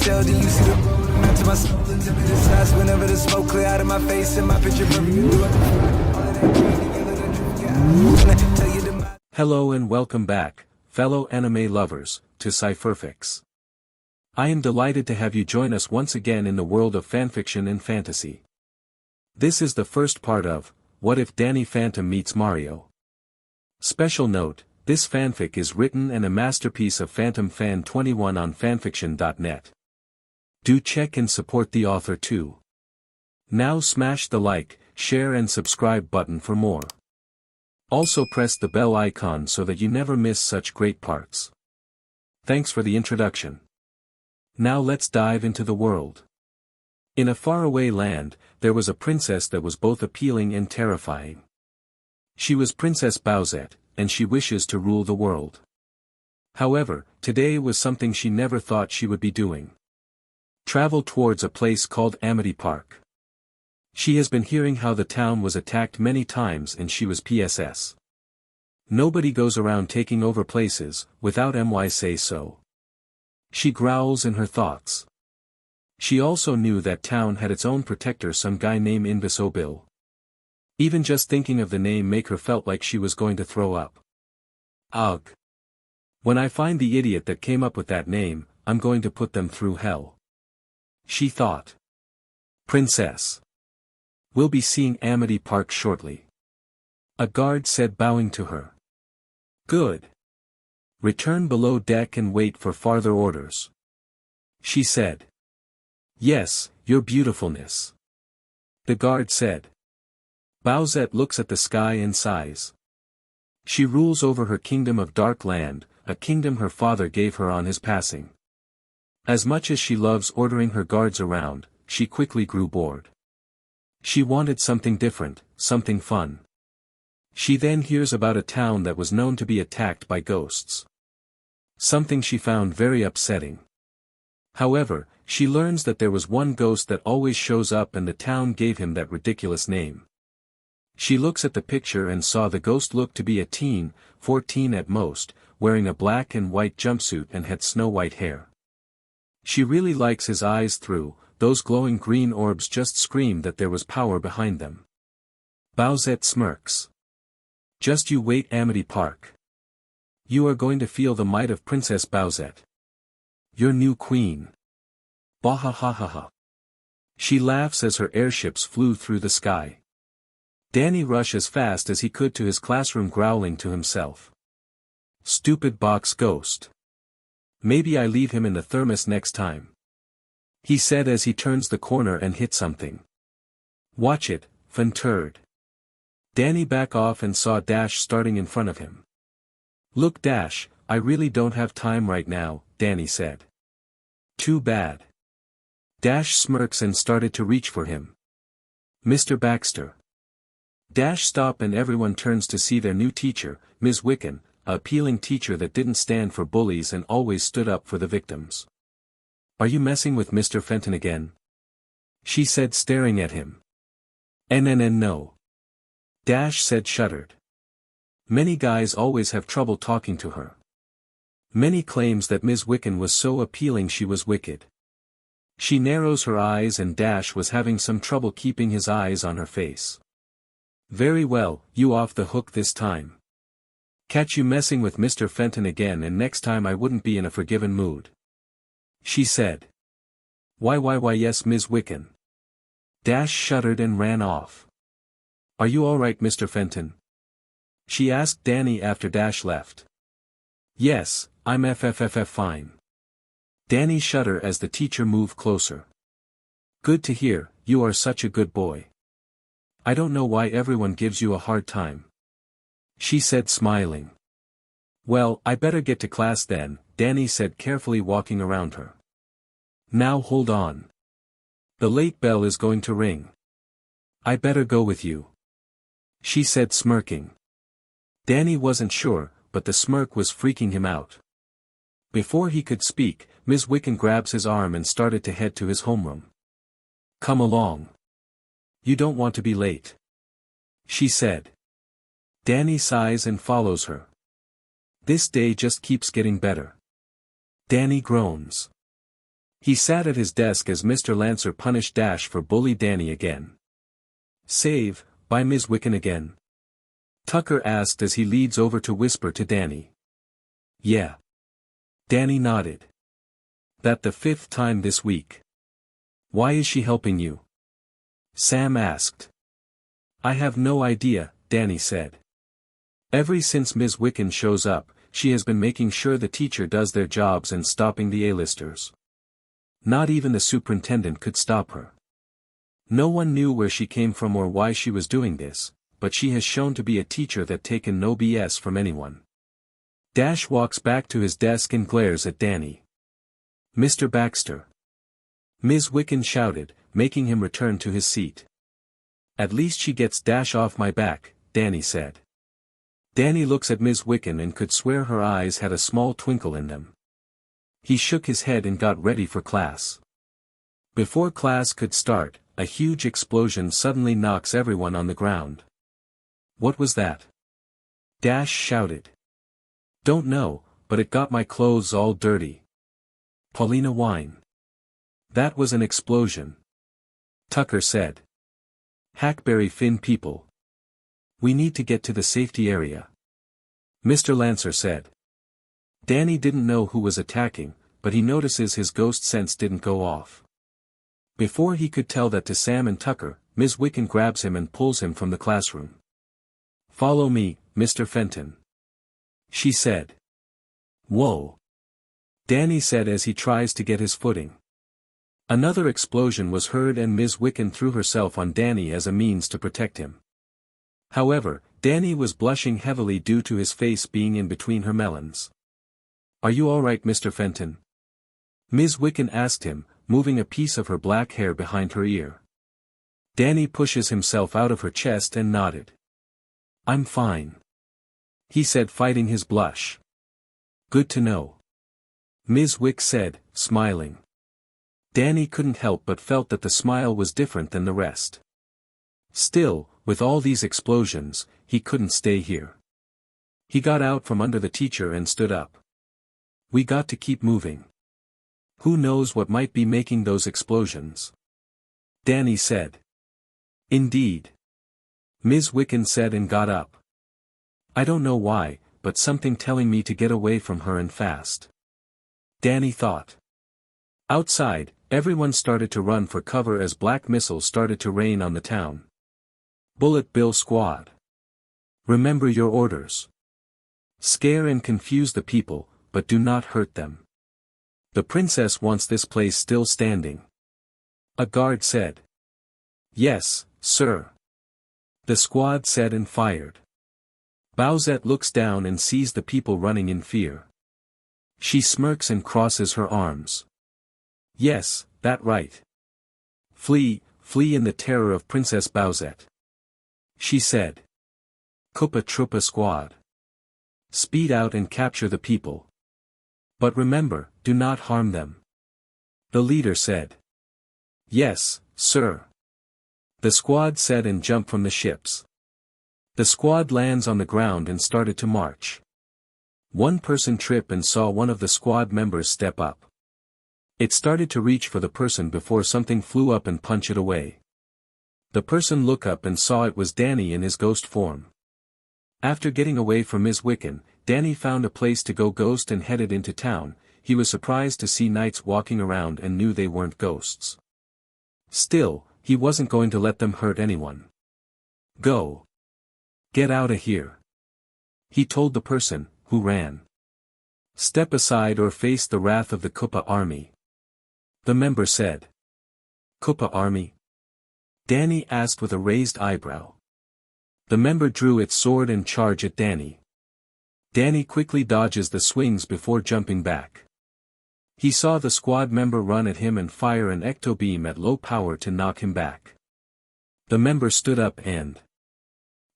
tell, then you see the road. I'm out to my soul into the size whenever the smoke clear out of my face and my picture perfect. Hello and welcome back, fellow anime lovers, to Cypherfics. I am delighted to have you join us once again in the world of fanfiction and fantasy. This is the first part of, What If Dannyphantom Meets Mario? Special note, this fanfic is written and a masterpiece of Phantom Fan 21 on FANFICTIONnet. Do check and support the author too. Now smash the like, share and subscribe button for more. Also press the bell icon so that you never miss such great parts. Thanks for the introduction. Now let's dive into the world. In a faraway land, there was a princess that was both appealing and terrifying. She was Princess Bowsette, and she wishes to rule the world. However, today was something she never thought she would be doing. Travel towards a place called Amity Park. She has been hearing how the town was attacked many times and she was PSS. Nobody goes around taking over places, without my say so. She growls in her thoughts. She also knew that town had its own protector, some guy named Invisible. Even just thinking of the name make her felt like she was going to throw up. Ugh. When I find the idiot that came up with that name, I'm going to put them through hell. She thought. Princess. We'll be seeing Amity Park shortly. A guard said, bowing to her. Good. Return below deck and wait for farther orders. She said. Yes, your beautifulness. The guard said. Bowsette looks at the sky and sighs. She rules over her kingdom of Dark Land, a kingdom her father gave her on his passing. As much as she loves ordering her guards around, she quickly grew bored. She wanted something different, something fun. She then hears about a town that was known to be attacked by ghosts. Something she found very upsetting. However, she learns that there was one ghost that always shows up and the town gave him that ridiculous name. She looks at the picture and saw the ghost looked to be a teen, 14 at most, wearing a black and white jumpsuit and had snow-white hair. She really likes his eyes through, those glowing green orbs just screamed that there was power behind them. Bowsette smirks. Just you wait, Amity Park. You are going to feel the might of Princess Bowsette. Your new queen. Bahahaha. She laughs as her airships flew through the sky. Danny rushed as fast as he could to his classroom, growling to himself. Stupid box ghost. Maybe I leave him in the thermos next time. He said as he turns the corner and hit something. Watch it, turd. Danny back off and saw Dash starting in front of him. Look Dash, I really don't have time right now, Danny said. Too bad. Dash smirks and started to reach for him. Mr. Baxter. Dash stop and everyone turns to see their new teacher, Ms. Wiccan, a appealing teacher that didn't stand for bullies and always stood up for the victims. Are you messing with Mr. Fenton again? She said, staring at him. No. Dash said, shuddered. Many guys always have trouble talking to her. Many claims that Ms. Wiccan was so appealing she was wicked. She narrows her eyes and Dash was having some trouble keeping his eyes on her face. Very well, you off the hook this time. Catch you messing with Mr. Fenton again and next time I wouldn't be in a forgiven mood. She said. Why yes, Ms. Wiccan. Dash shuddered and ran off. Are you alright, Mr. Fenton? She asked Danny after Dash left. Yes, I'm fine. Danny shuddered as the teacher moved closer. Good to hear, you are such a good boy. I don't know why everyone gives you a hard time. She said, smiling. Well, I better get to class then, Danny said, carefully walking around her. Now hold on. The late bell is going to ring. I better go with you. She said, smirking. Danny wasn't sure, but the smirk was freaking him out. Before he could speak, Ms. Wiccan grabs his arm and started to head to his homeroom. Come along. You don't want to be late. She said. Danny sighs and follows her. This day just keeps getting better. Danny groans. He sat at his desk as Mr. Lancer punished Dash for bully Danny again. Save, by Ms. Wiccan again? Tucker asked as he leads over to whisper to Danny. Yeah. Danny nodded. That the 5th time this week. Why is she helping you? Sam asked. I have no idea, Danny said. Ever since Ms. Wiccan shows up, she has been making sure the teacher does their jobs and stopping the A-listers. Not even the superintendent could stop her. No one knew where she came from or why she was doing this, but she has shown to be a teacher that taken no BS from anyone. Dash walks back to his desk and glares at Danny. Mr. Baxter. Ms. Wiccan shouted, making him return to his seat. At least she gets Dash off my back, Danny said. Danny looks at Ms. Wiccan and could swear her eyes had a small twinkle in them. He shook his head and got ready for class. Before class could start, a huge explosion suddenly knocks everyone on the ground. What was that? Dash shouted. Don't know, but it got my clothes all dirty. Paulina whined. That was an explosion. Tucker said. Hackberry Finn people. We need to get to the safety area. Mr. Lancer said. Danny didn't know who was attacking, but he notices his ghost sense didn't go off. Before he could tell that to Sam and Tucker, Ms. Wiccan grabs him and pulls him from the classroom. Follow me, Mr. Fenton. She said. Whoa. Danny said as he tries to get his footing. Another explosion was heard and Ms. Wiccan threw herself on Danny as a means to protect him. However, Danny was blushing heavily due to his face being in between her melons. Are you alright, Mr. Fenton? Ms. Wiccan asked him, moving a piece of her black hair behind her ear. Danny pushes himself out of her chest and nodded. I'm fine. He said, fighting his blush. Good to know. Ms. Wick said, smiling. Danny couldn't help but felt that the smile was different than the rest. Still, with all these explosions, he couldn't stay here. He got out from under the teacher and stood up. We got to keep moving. Who knows what might be making those explosions? Danny said. Indeed. Ms. Wiccan said and got up. I don't know why, but something telling me to get away from her and fast. Danny thought. Outside, everyone started to run for cover as black missiles started to rain on the town. Bullet Bill Squad. Remember your orders. Scare and confuse the people, but do not hurt them. The princess wants this place still standing. A guard said. Yes, sir. The squad said and fired. Bowsette looks down and sees the people running in fear. She smirks and crosses her arms. Yes, that right. Flee, flee in the terror of Princess Bowsette. She said. Koopa Troopa Squad. Speed out and capture the people. But remember, do not harm them. The leader said. Yes, sir. The squad said and jumped from the ships. The squad lands on the ground and started to march. One person tripped and saw one of the squad members step up. It started to reach for the person before something flew up and punched it away. The person looked up and saw it was Danny in his ghost form. After getting away from Ms. Wiccan, Danny found a place to go ghost and headed into town. He was surprised to see knights walking around and knew they weren't ghosts. Still, he wasn't going to let them hurt anyone. Go. Get out of here. He told the person, who ran. Step aside or face the wrath of the Koopa army. The member said. Koopa army? Danny asked with a raised eyebrow. The member drew its sword and charged at Danny. Danny quickly dodges the swings before jumping back. He saw the squad member run at him and fire an ecto-beam at low power to knock him back. The member stood up and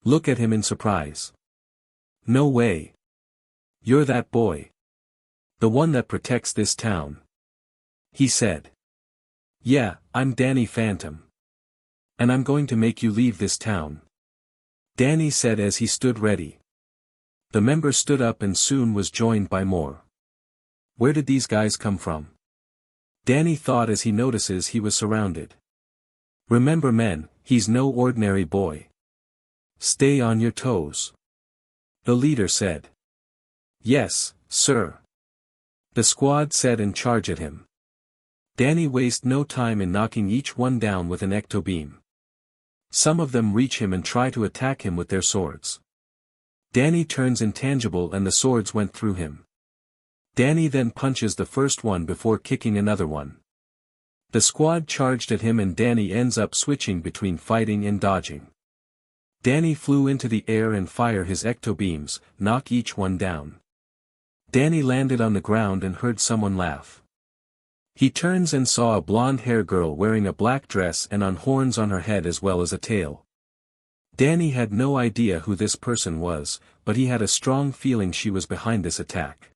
looked at him in surprise. No way. You're that boy. The one that protects this town. He said. Yeah, I'm dannyphantom. And I'm going to make you leave this town. Danny said as he stood ready. The member stood up and soon was joined by more. Where did these guys come from? Danny thought as he notices he was surrounded. Remember men, he's no ordinary boy. Stay on your toes. The leader said. Yes, sir. The squad said and charged at him. Danny wastes no time in knocking each one down with an ecto-beam. Some of them reach him and try to attack him with their swords. Danny turns intangible and the swords went through him. Danny then punches the first one before kicking another one. The squad charged at him and Danny ends up switching between fighting and dodging. Danny flew into the air and fire his ecto-beams, knock each one down. Danny landed on the ground and heard someone laugh. He turns and saw a blonde-haired girl wearing a black dress and on horns on her head as well as a tail. Danny had no idea who this person was, but he had a strong feeling she was behind this attack.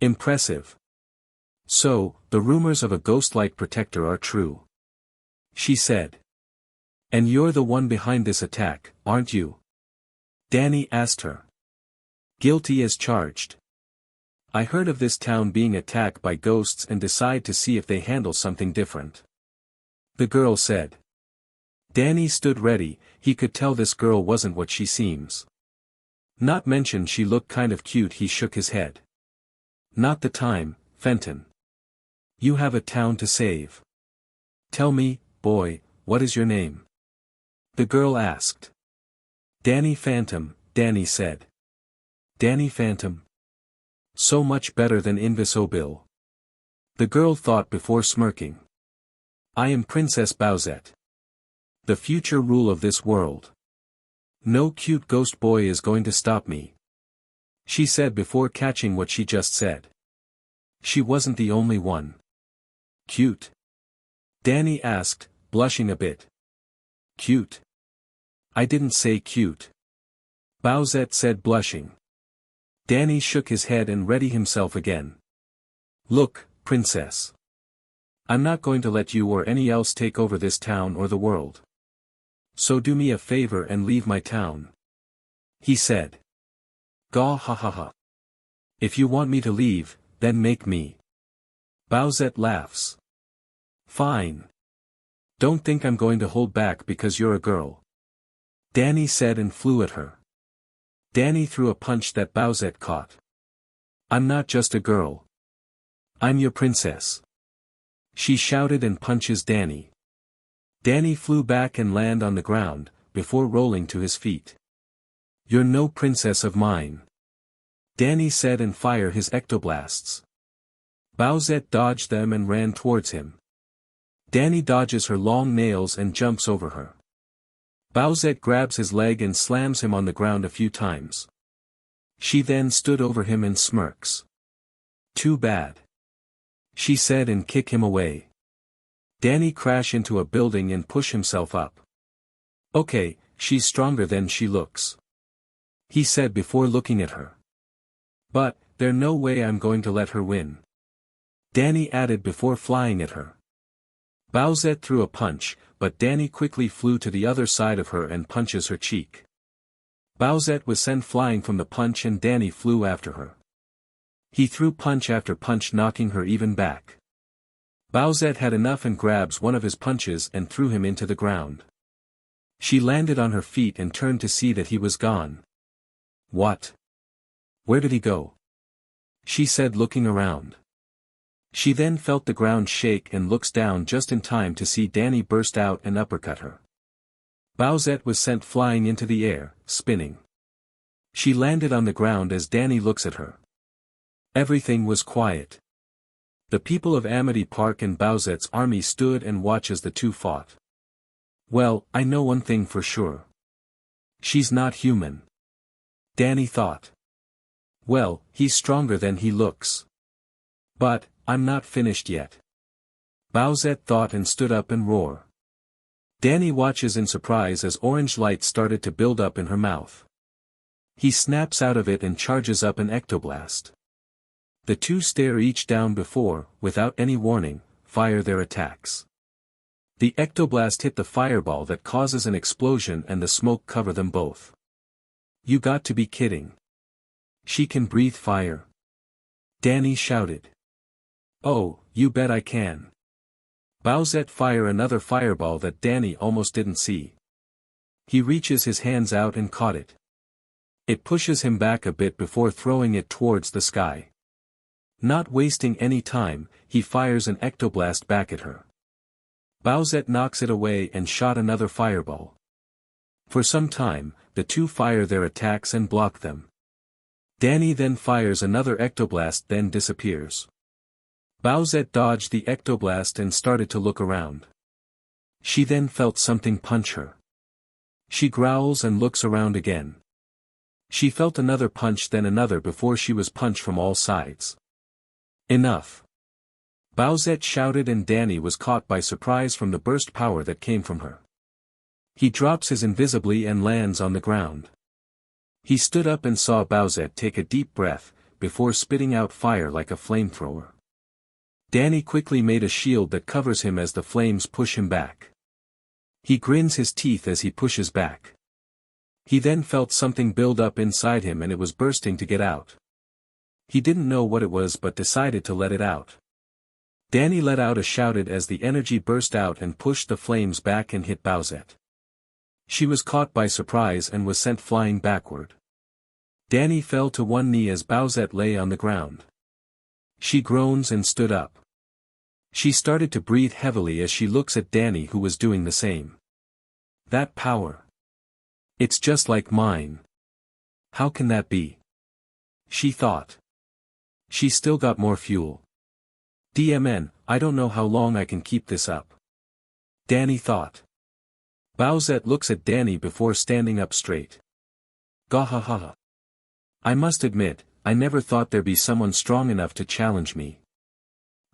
Impressive. So, the rumors of a ghost-like protector are true. She said. And you're the one behind this attack, aren't you? Danny asked her. Guilty as charged. I heard of this town being attacked by ghosts and decide to see if they handle something different. The girl said. Danny stood ready, he could tell this girl wasn't what she seems. Not mention she looked kind of cute. He shook his head. Not the time, Fenton. You have a town to save. Tell me, boy, what is your name? The girl asked. Dannyphantom, Danny said. Dannyphantom. So much better than Invisible. The girl thought before smirking. I am Princess Bowsette. The future rule of this world. No cute ghost boy is going to stop me. She said before catching what she just said. She wasn't the only one. Cute? Danny asked, blushing a bit. Cute? I didn't say cute. Bowsette said blushing. Danny shook his head and readied himself again. Look, princess. I'm not going to let you or any else take over this town or the world. So do me a favor and leave my town. He said. Gah ha ha ha. If you want me to leave, then make me. Bowsette laughs. Fine. Don't think I'm going to hold back because you're a girl. Danny said and flew at her. Danny threw a punch that Bowsette caught. I'm not just a girl. I'm your princess. She shouted and punches Danny. Danny flew back and landed on the ground, before rolling to his feet. You're no princess of mine. Danny said and fired his ectoblasts. Bowsette dodged them and ran towards him. Danny dodges her long nails and jumps over her. Bowsette grabs his leg and slams him on the ground a few times. She then stood over him and smirks. Too bad. She said and kicked him away. Danny crashed into a building and pushed himself up. Okay, she's stronger than she looks. He said before looking at her. But, there's no way I'm going to let her win. Danny added before flying at her. Bowsette threw a punch, but Danny quickly flew to the other side of her and punches her cheek. Bowsette was sent flying from the punch and Danny flew after her. He threw punch after punch knocking her even back. Bowsette had enough and grabs one of his punches and threw him into the ground. She landed on her feet and turned to see that he was gone. What? Where did he go? She said looking around. She then felt the ground shake and looks down just in time to see Danny burst out and uppercut her. Bowsette was sent flying into the air, spinning. She landed on the ground as Danny looks at her. Everything was quiet. The people of Amity Park and Bowsette's army stood and watched as the two fought. Well, I know one thing for sure. She's not human. Danny thought. Well, he's stronger than he looks. But, I'm not finished yet. Bowsette thought and stood up and roared. Danny watches in surprise as orange light started to build up in her mouth. He snaps out of it and charges up an ectoblast. The two stare each down before, without any warning, fire their attacks. The ectoblast hit the fireball that causes an explosion and the smoke cover them both. You got to be kidding. She can breathe fire. Danny shouted. Oh, you bet I can. Bowsette fire another fireball that Danny almost didn't see. He reaches his hands out and caught it. It pushes him back a bit before throwing it towards the sky. Not wasting any time, he fires an ectoblast back at her. Bowsette knocks it away and shot another fireball. For some time, the two fire their attacks and block them. Danny then fires another ectoblast then disappears. Bowsette dodged the ectoblast and started to look around. She then felt something punch her. She growls and looks around again. She felt another punch then another before she was punched from all sides. Enough! Bowsette shouted and Danny was caught by surprise from the burst power that came from her. He drops his invisibly and lands on the ground. He stood up and saw Bowsette take a deep breath, before spitting out fire like a flamethrower. Danny quickly made a shield that covers him as the flames push him back. He grins his teeth as he pushes back. He then felt something build up inside him and it was bursting to get out. He didn't know what it was but decided to let it out. Danny let out a shouted as the energy burst out and pushed the flames back and hit Bowsette. She was caught by surprise and was sent flying backward. Danny fell to one knee as Bowsette lay on the ground. She groans and stood up. She started to breathe heavily as she looks at Danny who was doing the same. That power. It's just like mine. How can that be? She thought. She still got more fuel. DMN, I don't know how long I can keep this up. Danny thought. Bowsette looks at Danny before standing up straight. Gahahaha. I must admit, I never thought there'd be someone strong enough to challenge me.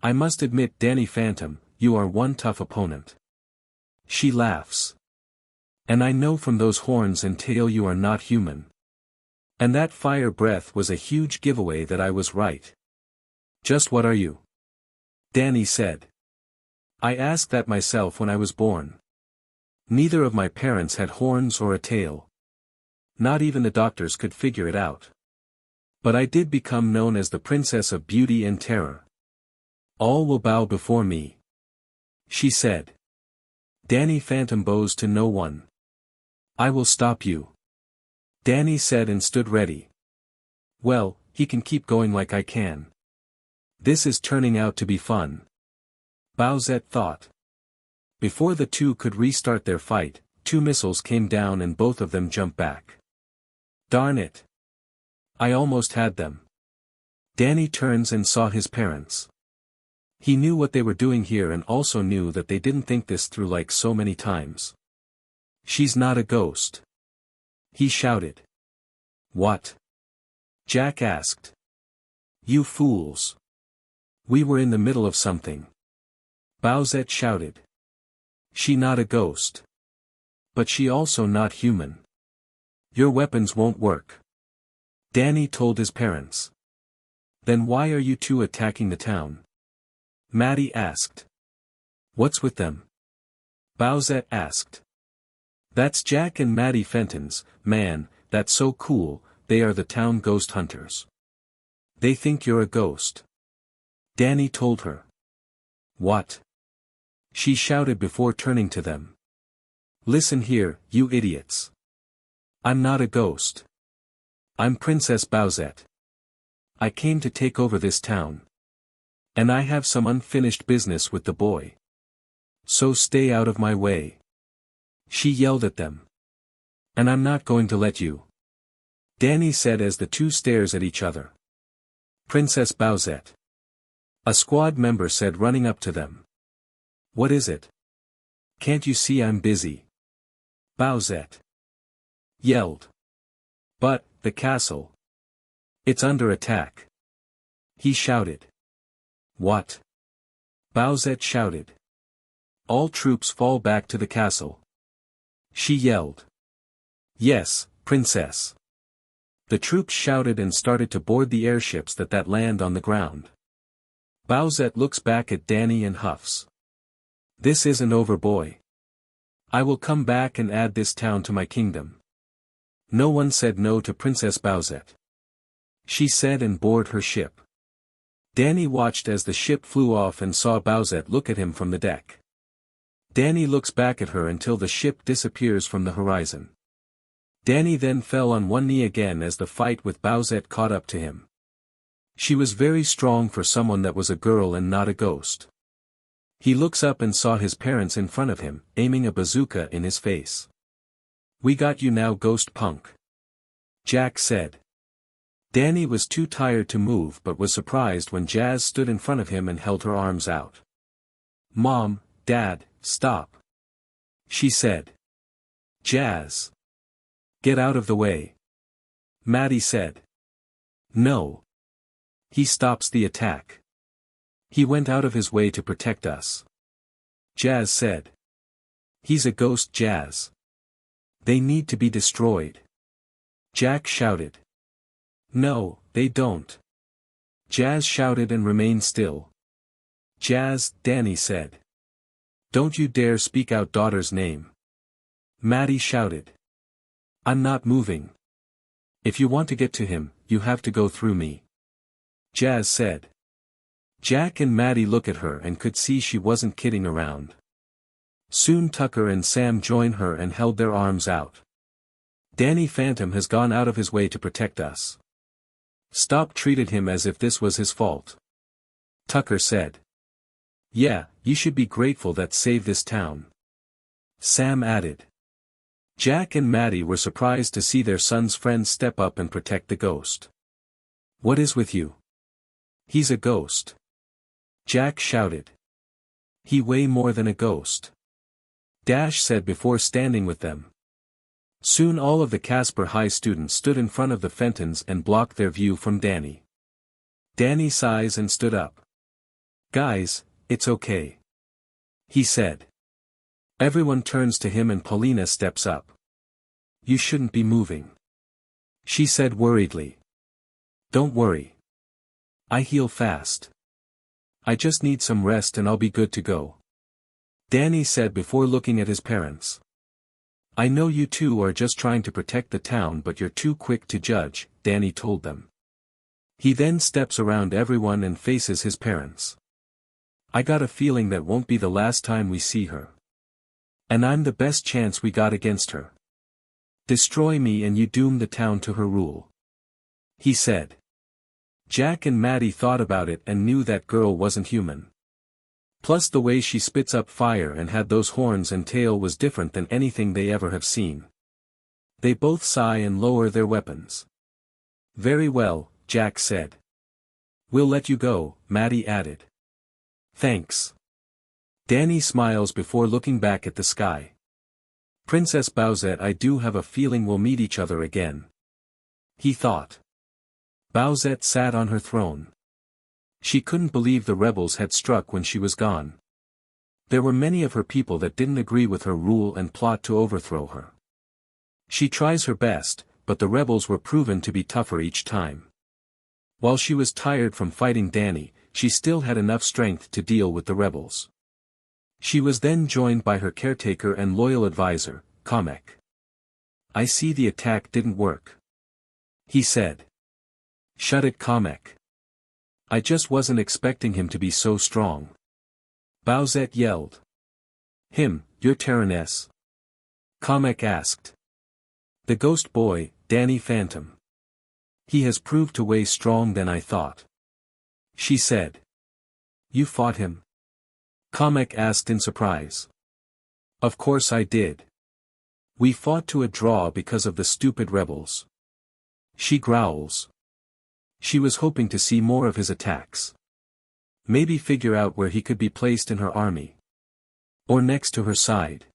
I must admit Dannyphantom, you are one tough opponent. She laughs. And I know from those horns and tail you are not human. And that fire breath was a huge giveaway that I was right. Just what are you? Danny said. I asked that myself when I was born. Neither of my parents had horns or a tail. Not even the doctors could figure it out. But I did become known as the Princess of Beauty and Terror. All will bow before me. She said. Dannyphantom bows to no one. I will stop you. Danny said and stood ready. Well, he can keep going like I can. This is turning out to be fun. Bowsette thought. Before the two could restart their fight, two missiles came down and both of them jumped back. Darn it. I almost had them. Danny turns and saw his parents. He knew what they were doing here and also knew that they didn't think this through like so many times. She's not a ghost. He shouted. What? Jack asked. You fools. We were in the middle of something. Bowsette shouted. She not a ghost. But she also not human. Your weapons won't work. Danny told his parents. Then why are you two attacking the town? Maddie asked. What's with them? Bowsette asked. That's Jack and Maddie Fenton's, man, that's so cool, they are the town ghost hunters. They think you're a ghost. Danny told her. What? She shouted before turning to them. Listen here, you idiots. I'm not a ghost. I'm Princess Bowsette. I came to take over this town. And I have some unfinished business with the boy. So stay out of my way. She yelled at them. And I'm not going to let you. Danny said as the two stares at each other. Princess Bowsette. A squad member said running up to them. What is it? Can't you see I'm busy? Bowsette yelled. But, the castle. It's under attack. He shouted. What? Bowsette shouted. All troops fall back to the castle. She yelled. Yes, princess. The troops shouted and started to board the airships that land on the ground. Bowsette looks back at Danny and huffs. This isn't over, boy. I will come back and add this town to my kingdom. No one said no to Princess Bowsette. She said and board her ship. Danny watched as the ship flew off and saw Bowsette look at him from the deck. Danny looks back at her until the ship disappears from the horizon. Danny then fell on one knee again as the fight with Bowsette caught up to him. She was very strong for someone that was a girl and not a ghost. He looks up and saw his parents in front of him, aiming a bazooka in his face. "We got you now, ghost punk," Jack said. Danny was too tired to move but was surprised when Jazz stood in front of him and held her arms out. "Mom, Dad, stop," she said. "Jazz, get out of the way," Maddie said. "No. He stops the attack. He went out of his way to protect us," Jazz said. "He's a ghost, Jazz. They need to be destroyed," Jack shouted. "No, they don't," Jazz shouted and remained still. "Jazz," Danny said. "Don't you dare speak out daughter's name," Maddie shouted. "I'm not moving. If you want to get to him, you have to go through me," Jazz said. Jack and Maddie looked at her and could see she wasn't kidding around. Soon Tucker and Sam joined her and held their arms out. "Dannyphantom has gone out of his way to protect us. Stop treated him as if this was his fault," Tucker said. "Yeah, you should be grateful that saved this town," Sam added. Jack and Maddie were surprised to see their son's friend step up and protect the ghost. "What is with you?" "He's a ghost," Jack shouted. "He way more than a ghost," Dash said before standing with them. Soon all of the Casper High students stood in front of the Fentons and blocked their view from Danny. Danny sighs and stood up. "Guys, it's okay," he said. Everyone turns to him and Paulina steps up. "You shouldn't be moving," she said worriedly. "Don't worry. I heal fast. I just need some rest and I'll be good to go," Danny said before looking at his parents. "I know you two are just trying to protect the town but you're too quick to judge," Danny told them. He then steps around everyone and faces his parents. "I got a feeling that won't be the last time we see her. And I'm the best chance we got against her. Destroy me and you doom the town to her rule," he said. Jack and Maddie thought about it and knew that girl wasn't human. Plus the way she spits up fire and had those horns and tail was different than anything they ever have seen. They both sigh and lower their weapons. "Very well," Jack said. "We'll let you go," Maddie added. "Thanks." Danny smiles before looking back at the sky. "Princess Bowsette, I do have a feeling we'll meet each other again," he thought. Bowsette sat on her throne. She couldn't believe the rebels had struck when she was gone. There were many of her people that didn't agree with her rule and plot to overthrow her. She tries her best, but the rebels were proven to be tougher each time. While she was tired from fighting Danny, she still had enough strength to deal with the rebels. She was then joined by her caretaker and loyal advisor, Kamek. "I see the attack didn't work," he said. "Shut it, Kamek. I just wasn't expecting him to be so strong," Bowsette yelled. "Him, your Terraness?" Kamek asked. "The ghost boy, Dannyphantom. He has proved to way strong than I thought," she said. "You fought him?" Kamek asked in surprise. "Of course I did. We fought to a draw because of the stupid rebels," she growls. She was hoping to see more of his attacks. Maybe figure out where he could be placed in her army. Or next to her side.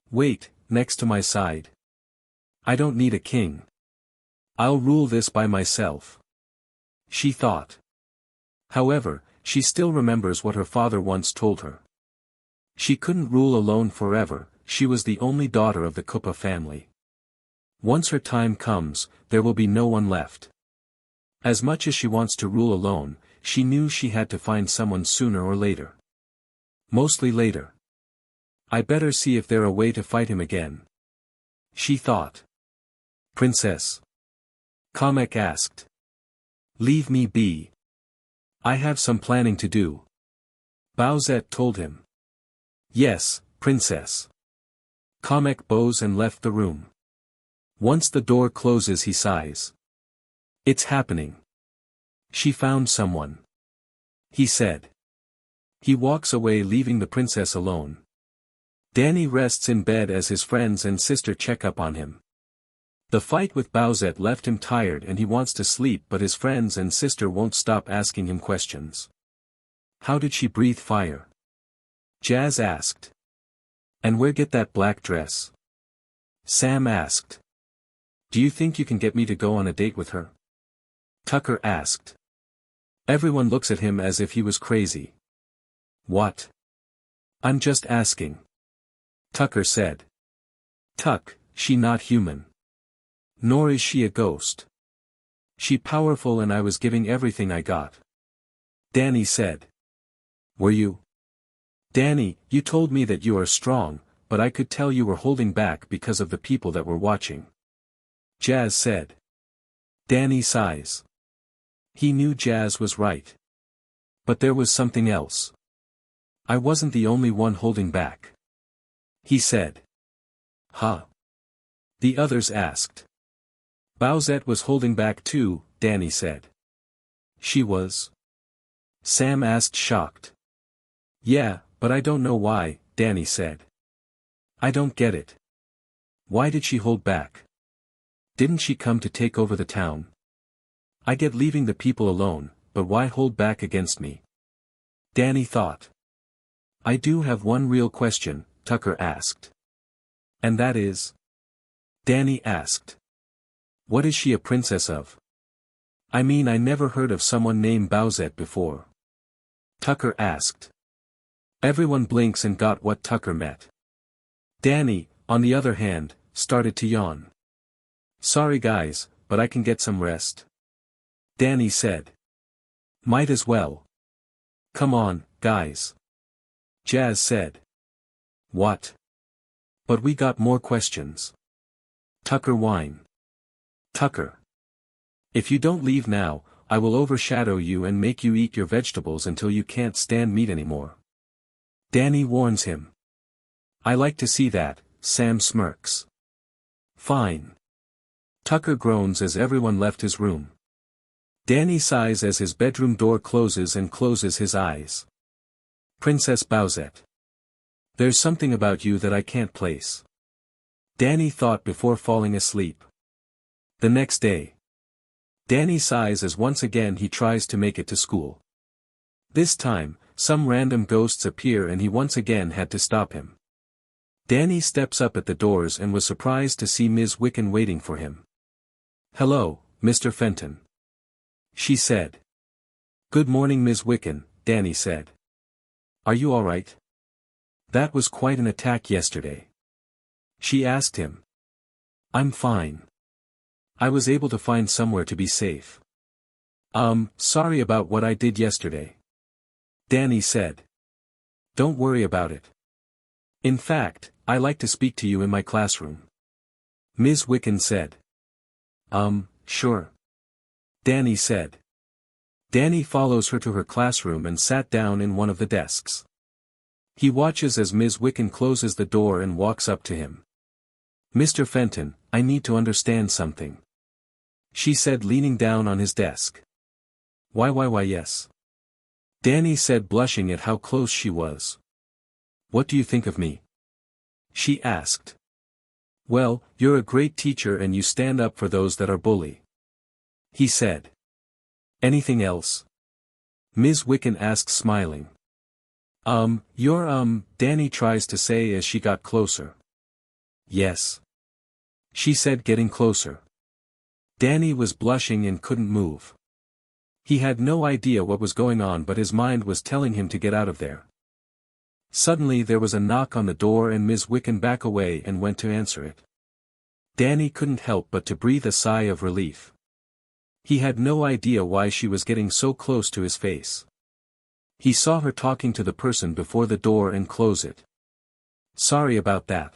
"Wait, next to my side? I don't need a king. I'll rule this by myself," she thought. However, she still remembers what her father once told her. She couldn't rule alone forever, she was the only daughter of the Koopa family. Once her time comes, there will be no one left. As much as she wants to rule alone, she knew she had to find someone sooner or later. Mostly later. "I better see if there's a way to fight him again," she thought. "Princess?" Kamek asked. "Leave me be," I have some planning to do. Bowsette told him. Yes, princess. Kamek bows and left the room. Once the door closes he sighs. It's happening. She found someone. He said. He walks away leaving the princess alone. Danny rests in bed as his friends and sister check up on him. The fight with Bowsette left him tired and he wants to sleep, but his friends and sister won't stop asking him questions. How did she breathe fire? Jazz asked. And where get that black dress? Sam asked. Do you think you can get me to go on a date with her? Tucker asked. Everyone looks at him as if he was crazy. What? I'm just asking. Tucker said. Tuck, she not human. Nor is she a ghost. She powerful and I was giving everything I got. Danny said. Were you? Danny, you told me that you are strong, but I could tell you were holding back because of the people that were watching. Jazz said. Danny sighs. He knew Jazz was right. But there was something else. I wasn't the only one holding back. He said. Huh? The others asked. Bowsette was holding back too, Danny said. She was? Sam asked shocked. Yeah, but I don't know why, Danny said. I don't get it. Why did she hold back? Didn't she come to take over the town? I get leaving the people alone, but why hold back against me? Danny thought. I do have one real question, Tucker asked. And that is? Danny asked. What is she a princess of? I mean, I never heard of someone named Bowsette before. Tucker asked. Everyone blinks and got what Tucker meant. Danny, on the other hand, started to yawn. Sorry guys, but I can get some rest. Danny said. Might as well. Come on, guys. Jazz said. What? But we got more questions. Tucker whined. Tucker. If you don't leave now, I will overshadow you and make you eat your vegetables until you can't stand meat anymore. Danny warns him. I like to see that, Sam smirks. Fine. Tucker groans as everyone left his room. Danny sighs as his bedroom door closes and closes his eyes. Princess Bowsette. There's something about you that I can't place. Danny thought before falling asleep. The next day. Danny sighs as once again he tries to make it to school. This time, some random ghosts appear and he once again had to stop him. Danny steps up at the doors and was surprised to see Ms. Wiccan waiting for him. Hello, Mr. Fenton. She said. Good morning, Ms. Wiccan, Danny said. Are you all right? That was quite an attack yesterday. She asked him. I'm fine. I was able to find somewhere to be safe. Sorry about what I did yesterday. Danny said. Don't worry about it. In fact, I like to speak to you in my classroom. Ms. Wiccan said. Sure. Danny said. Danny follows her to her classroom and sat down in one of the desks. He watches as Ms. Wiccan closes the door and walks up to him. Mr. Fenton, I need to understand something. She said, leaning down on his desk. Why yes. Danny said, blushing at how close she was. What do you think of me? She asked. Well, you're a great teacher and you stand up for those that are bully. He said. Anything else? Ms. Wiccan asked, smiling. Danny tries to say as she got closer. Yes. She said, getting closer. Danny was blushing and couldn't move. He had no idea what was going on, but his mind was telling him to get out of there. Suddenly there was a knock on the door and Ms. Wiccan backed away and went to answer it. Danny couldn't help but to breathe a sigh of relief. He had no idea why she was getting so close to his face. He saw her talking to the person before the door and close it. Sorry about that.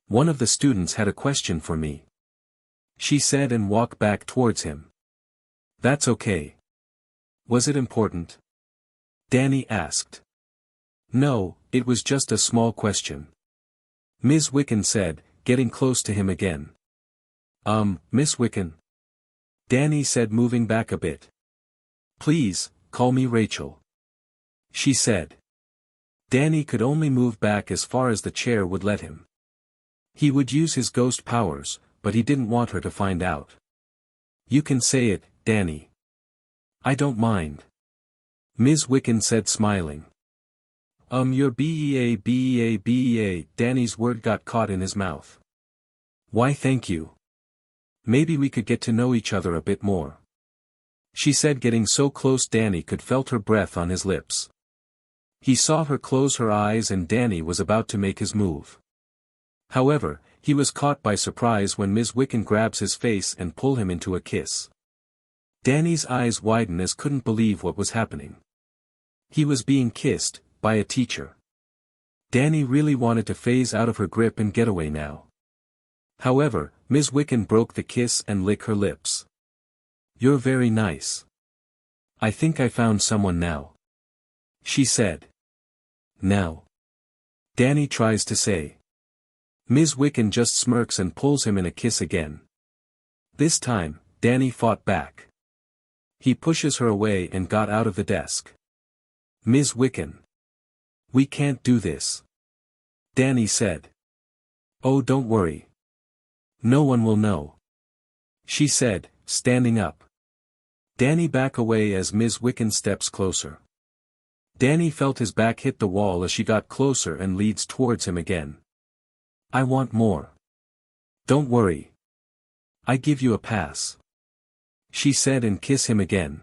One of the students had a question for me. She said and walked back towards him. That's okay. Was it important? Danny asked. No, it was just a small question. Ms. Wiccan said, getting close to him again. Miss Wiccan? Danny said, moving back a bit. Please, call me Rachel. She said. Danny could only move back as far as the chair would let him. He would use his ghost powers, but he didn't want her to find out. You can say it, Danny. I don't mind. Ms. Wiccan said, smiling. Your BEA. Danny's word got caught in his mouth. Why, thank you. Maybe we could get to know each other a bit more. She said, getting so close Danny could felt her breath on his lips. He saw her close her eyes and Danny was about to make his move. However, he was caught by surprise when Ms. Wiccan grabs his face and pull him into a kiss. Danny's eyes widened as couldn't believe what was happening. He was being kissed, by a teacher. Danny really wanted to phase out of her grip and get away now. However, Ms. Wiccan broke the kiss and licked her lips. You're very nice. I think I found someone now. She said. Now. Danny tries to say. Ms. Wiccan just smirks and pulls him in a kiss again. This time, Danny fought back. He pushes her away and got out of the desk. Ms. Wiccan. We can't do this. Danny said. Oh, don't worry. No one will know. She said, standing up. Danny back away as Ms. Wiccan steps closer. Danny felt his back hit the wall as she got closer and leads towards him again. I want more. Don't worry. I give you a pass. She said and kiss him again.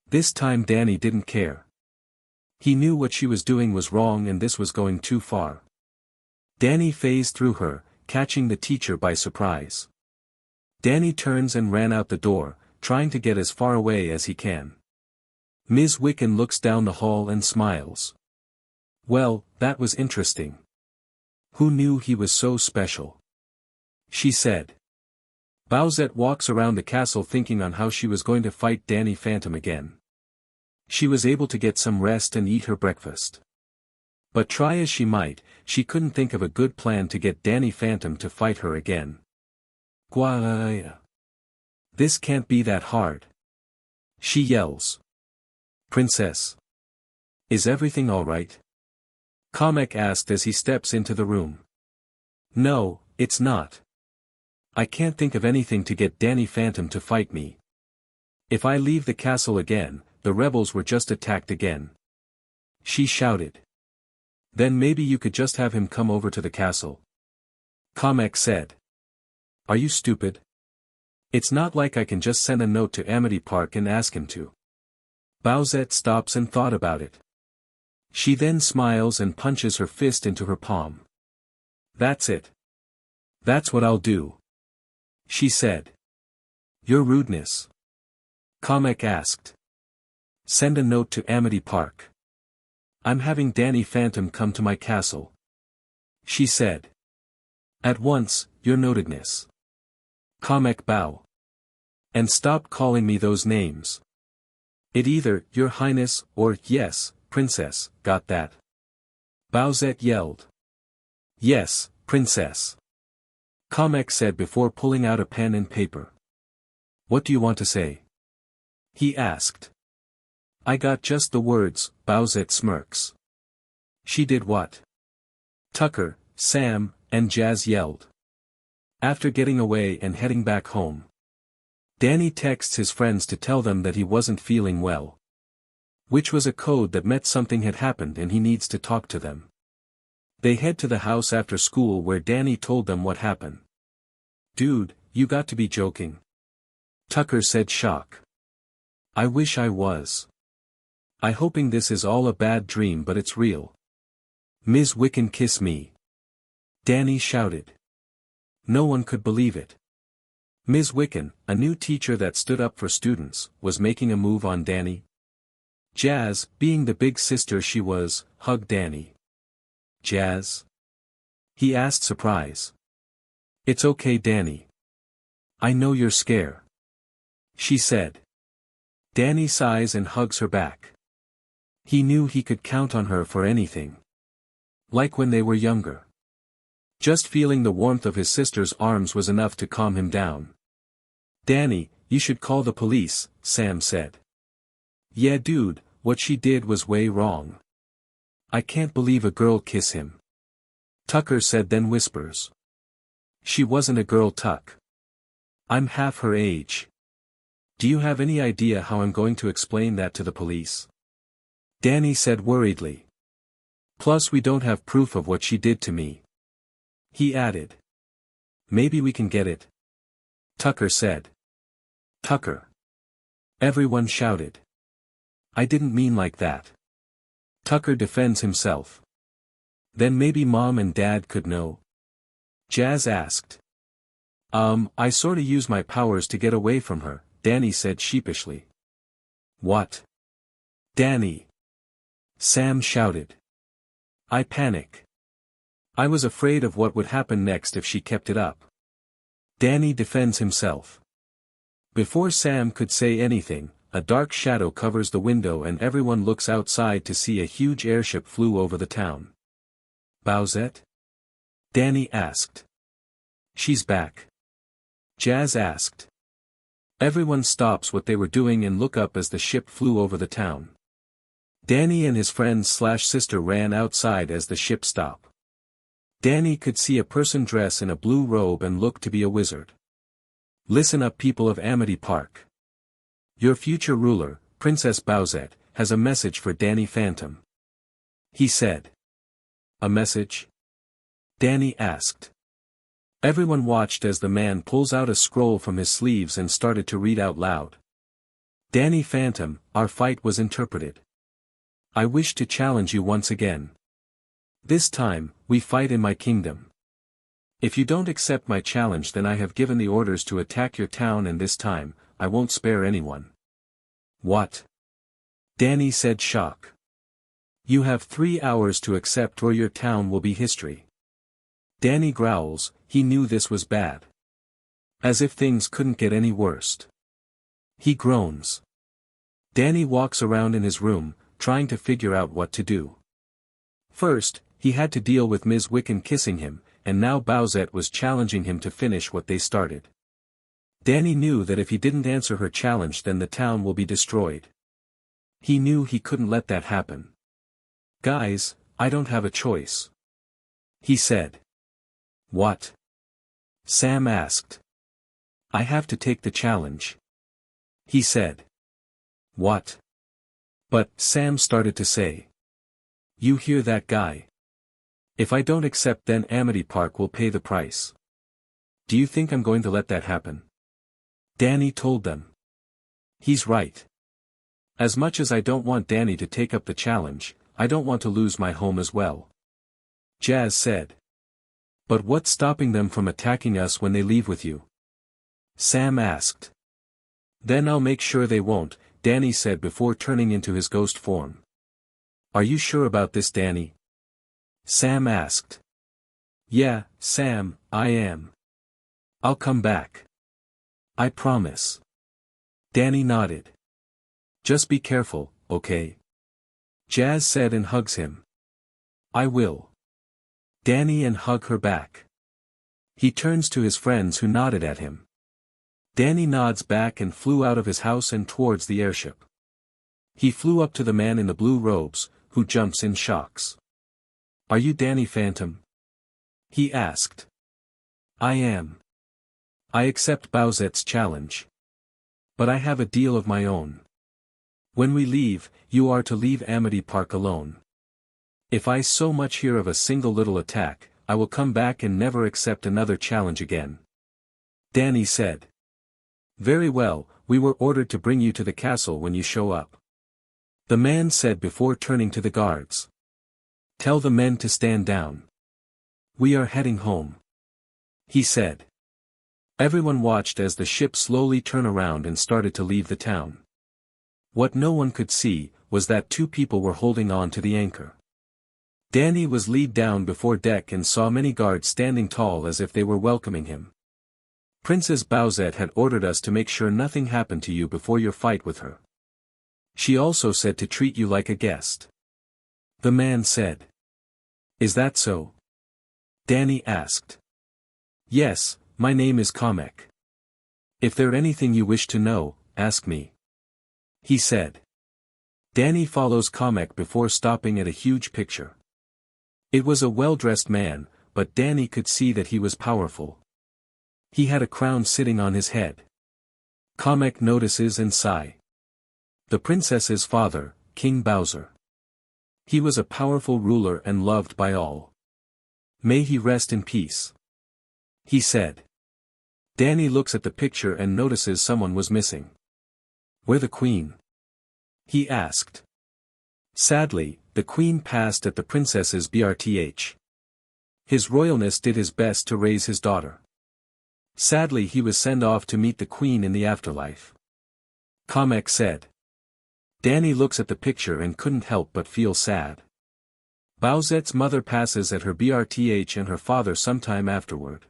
This time Danny didn't care. He knew what she was doing was wrong and this was going too far. Danny phased through her, catching the teacher by surprise. Danny turns and ran out the door, trying to get as far away as he can. Ms. Wiccan looks down the hall and smiles. Well, that was interesting. Who knew he was so special? She said. Bowsette walks around the castle thinking on how she was going to fight dannyphantom again. She was able to get some rest and eat her breakfast. But try as she might, she couldn't think of a good plan to get dannyphantom to fight her again. Guaya. This can't be that hard. She yells. Princess. Is everything alright? Kamek asked as he steps into the room. No, it's not. I can't think of anything to get dannyphantom to fight me. If I leave the castle again, the rebels were just attacked again. She shouted. Then maybe you could just have him come over to the castle. Kamek said. Are you stupid? It's not like I can just send a note to Amity Park and ask him to. Bowsette stops and thought about it. She then smiles and punches her fist into her palm. That's it. That's what I'll do. She said. Your rudeness. Kamek asked. Send a note to Amity Park. I'm having dannyphantom come to my castle. She said. At once, your notedness. Kamek bow. And stop calling me those names. It either, your highness, or, yes, princess, got that? Bowsette yelled. Yes, princess. Kamek said before pulling out a pen and paper. What do you want to say? He asked. I got just the words, Bowsette smirks. She did what? Tucker, Sam, and Jazz yelled. After getting away and heading back home. Danny texts his friends to tell them that he wasn't feeling well. Which was a code that meant something had happened and he needs to talk to them. They head to the house after school where Danny told them what happened. Dude, you got to be joking. Tucker said shock. I wish I was. I hoping this is all a bad dream but it's real. Ms. Wiccan kiss me. Danny shouted. No one could believe it. Ms. Wiccan, a new teacher that stood up for students, was making a move on Danny. Jazz, being the big sister she was, hugged Danny. Jazz? He asked surprise. It's okay Danny. I know you're scared. She said. Danny sighs and hugs her back. He knew he could count on her for anything. Like when they were younger. Just feeling the warmth of his sister's arms was enough to calm him down. "Danny, you should call the police," Sam said. "Yeah dude, what she did was way wrong. I can't believe a girl kiss him." Tucker said, then whispers. "She wasn't a girl, Tuck. I'm half her age. Do you have any idea how I'm going to explain that to the police?" Danny said worriedly. "Plus we don't have proof of what she did to me." He added. "Maybe we can get it." Tucker said. "Tucker." Everyone shouted. "I didn't mean like that." Tucker defends himself. "Then maybe Mom and Dad could know?" Jazz asked. I sorta use my powers to get away from her," Danny said sheepishly. "What? Danny!" Sam shouted. "I panic. I was afraid of what would happen next if she kept it up." Danny defends himself. Before Sam could say anything, a dark shadow covers the window and everyone looks outside to see a huge airship flew over the town. "Bowsette?" Danny asked. "She's back." Jazz asked. Everyone stops what they were doing and look up as the ship flew over the town. Danny and his friends/sister ran outside as the ship stopped. Danny could see a person dressed in a blue robe and look to be a wizard. "Listen up, people of Amity Park. Your future ruler, Princess Bowsette, has a message for dannyphantom," he said. "A message?" Danny asked. Everyone watched as the man pulls out a scroll from his sleeves and started to read out loud. "Dannyphantom, our fight was interpreted. I wish to challenge you once again. This time, we fight in my kingdom. If you don't accept my challenge, then I have given the orders to attack your town, and this time, I won't spare anyone." "What?" Danny said, shocked. "You have 3 hours to accept or your town will be history." Danny growls. He knew this was bad. As if things couldn't get any worse. He groans. Danny walks around in his room, trying to figure out what to do. First, he had to deal with Ms. Wiccan kissing him, and now Bowsette was challenging him to finish what they started. Danny knew that if he didn't answer her challenge, then the town will be destroyed. He knew he couldn't let that happen. "Guys, I don't have a choice," he said. "What?" Sam asked. "I have to take the challenge," he said. "What?" But Sam started to say. "You hear that guy? If I don't accept, then Amity Park will pay the price. Do you think I'm going to let that happen?" Danny told them. "He's right. As much as I don't want Danny to take up the challenge, I don't want to lose my home as well," Jazz said. "But what's stopping them from attacking us when they leave with you?" Sam asked. "Then I'll make sure they won't," Danny said before turning into his ghost form. "Are you sure about this, Danny?" Sam asked. "Yeah, Sam, I am. I'll come back. I promise." Danny nodded. "Just be careful, okay?" Jazz said and hugs him. "I will." Danny and hug her back. He turns to his friends who nodded at him. Danny nods back and flew out of his house and towards the airship. He flew up to the man in the blue robes, who jumps in shocks. "Are you Dannyphantom?" he asked. "I am. I accept Bowsette's challenge. But I have a deal of my own. When we leave, you are to leave Amity Park alone. If I so much hear of a single little attack, I will come back and never accept another challenge again." Danny said. "Very well, we were ordered to bring you to the castle when you show up," the man said before turning to the guards. "Tell the men to stand down. We are heading home," he said. Everyone watched as the ship slowly turned around and started to leave the town. What no one could see, was that 2 people were holding on to the anchor. Danny was lead down before deck and saw many guards standing tall as if they were welcoming him. "Princess Bowsette had ordered us to make sure nothing happened to you before your fight with her," She also said to treat you like a guest. The man said. Is that so? Danny asked. Yes, my name is Kamek. If there anything you wish to know, ask me. He said. Danny follows Kamek before stopping at a huge picture. It was a well-dressed man, but Danny could see that he was powerful. He had a crown sitting on his head. Kamek notices and sigh. The princess's father, King Bowser. He was a powerful ruler and loved by all. May he rest in peace. He said. Danny looks at the picture and notices someone was missing. Where the queen? He asked. Sadly, the queen passed at the princess's birth. His royalness did his best to raise his daughter. Sadly he was sent off to meet the queen in the afterlife. Kamek said. Danny looks at the picture and couldn't help but feel sad. Bowsette's mother passes at her birth and her father sometime afterward.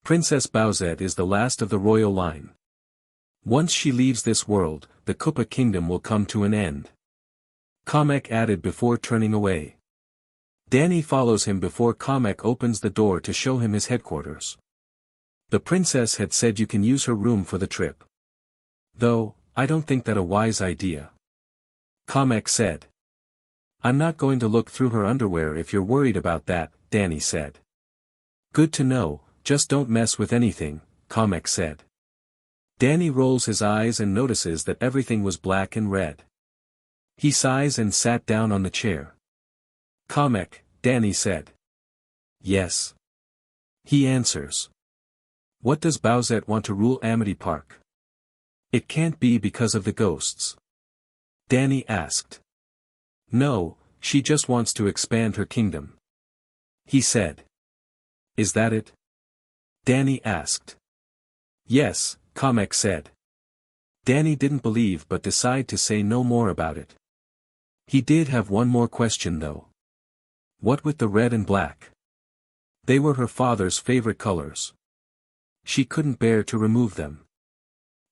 Princess Bowsette is the last of the royal line. Once she leaves this world, the Koopa kingdom will come to an end. Kamek added before turning away. Danny follows him before Kamek opens the door to show him his headquarters. The princess had said you can use her room for the trip. Though, I don't think that a wise idea. Kamek said. I'm not going to look through her underwear if you're worried about that, Danny said. Good to know, just don't mess with anything, Kamek said. Danny rolls his eyes and notices that everything was black and red. He sighs and sat down on the chair. Kamek, Danny said. Yes. He answers. What does Bowsette want to rule Amity Park? It can't be because of the ghosts. Danny asked. No, she just wants to expand her kingdom. He said. Is that it? Danny asked. Yes, Kamek said. Danny didn't believe but decided to say no more about it. He did have one more question though. What with the red and black? They were her father's favorite colors. She couldn't bear to remove them.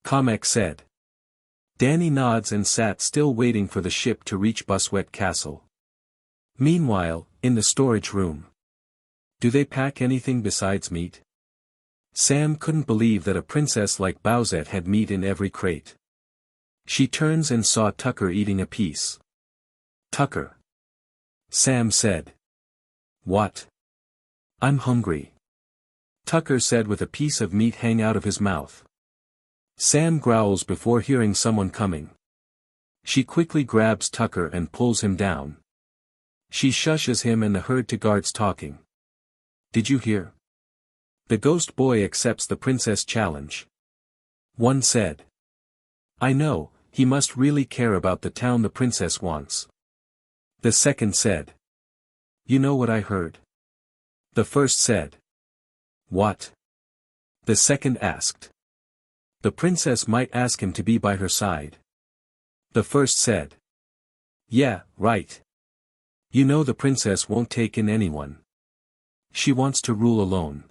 Kamek said. Danny nods and sat still waiting for the ship to reach Bowsette Castle. Meanwhile, in the storage room. Do they pack anything besides meat? Sam couldn't believe that a princess like Bowsette had meat in every crate. She turns and saw Tucker eating a piece. Tucker. Sam said. What? I'm hungry. Tucker said with a piece of meat hang out of his mouth. Sam growls before hearing someone coming. She quickly grabs Tucker and pulls him down. She shushes him and the herd to guards talking. Did you hear? The ghost boy accepts the princess challenge. One said. I know, he must really care about the town the princess wants. The second said. You know what I heard? The first said. What? The second asked. The princess might ask him to be by her side. The first said. Yeah, right. You know the princess won't take in anyone. She wants to rule alone.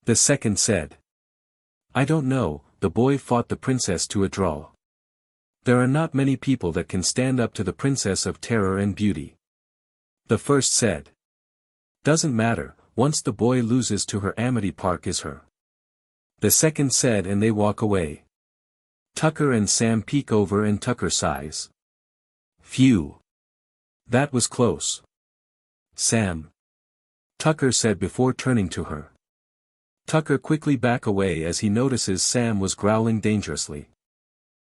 The second said. I don't know, the boy fought the princess to a draw. There are not many people that can stand up to the princess of terror and beauty. The first said. Doesn't matter, once the boy loses to her Amity Park is her. The second said and they walk away. Tucker and Sam peek over and Tucker sighs. Phew. That was close. Sam. Tucker said before turning to her. Tucker quickly back away as he notices Sam was growling dangerously.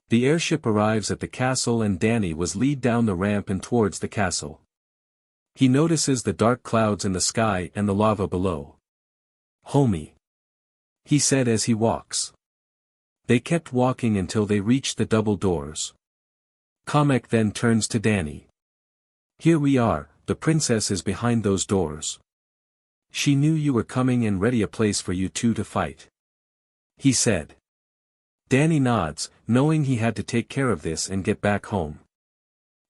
The airship arrives at the castle and Danny was lead down the ramp and towards the castle. He notices the dark clouds in the sky and the lava below. Homie. He said as he walks. They kept walking until they reached the double doors. Kamek then turns to Danny. Here we are, the princess is behind those doors. She knew you were coming and ready a place for you two to fight. He said. Danny nods, knowing he had to take care of this and get back home.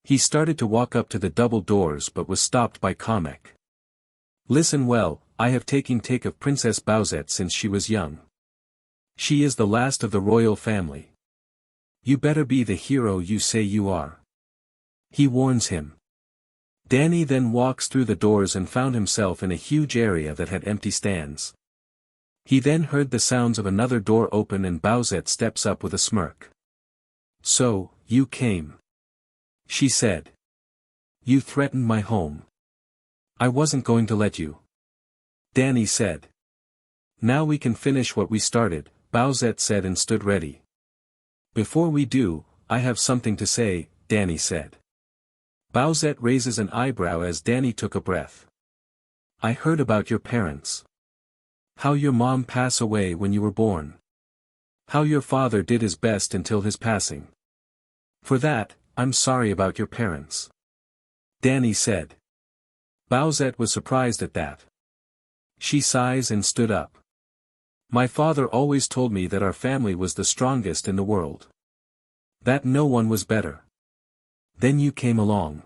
He started to walk up to the double doors but was stopped by Kamek. Listen well, I have taken take of Princess Bowsette since she was young. She is the last of the royal family. You better be the hero you say you are. He warns him. Danny then walks through the doors and found himself in a huge area that had empty stands. He then heard the sounds of another door open and Bowsette steps up with a smirk. So, you came. She said. You threatened my home. I wasn't going to let you. Danny said. Now we can finish what we started, Bowsette said and stood ready. Before we do, I have something to say, Danny said. Bowsette raises an eyebrow as Danny took a breath. I heard about your parents. How your mom passed away when you were born. How your father did his best until his passing. For that, I'm sorry about your parents. Danny said. Bowsette was surprised at that. She sighs and stood up. My father always told me that our family was the strongest in the world. That no one was better. Then you came along.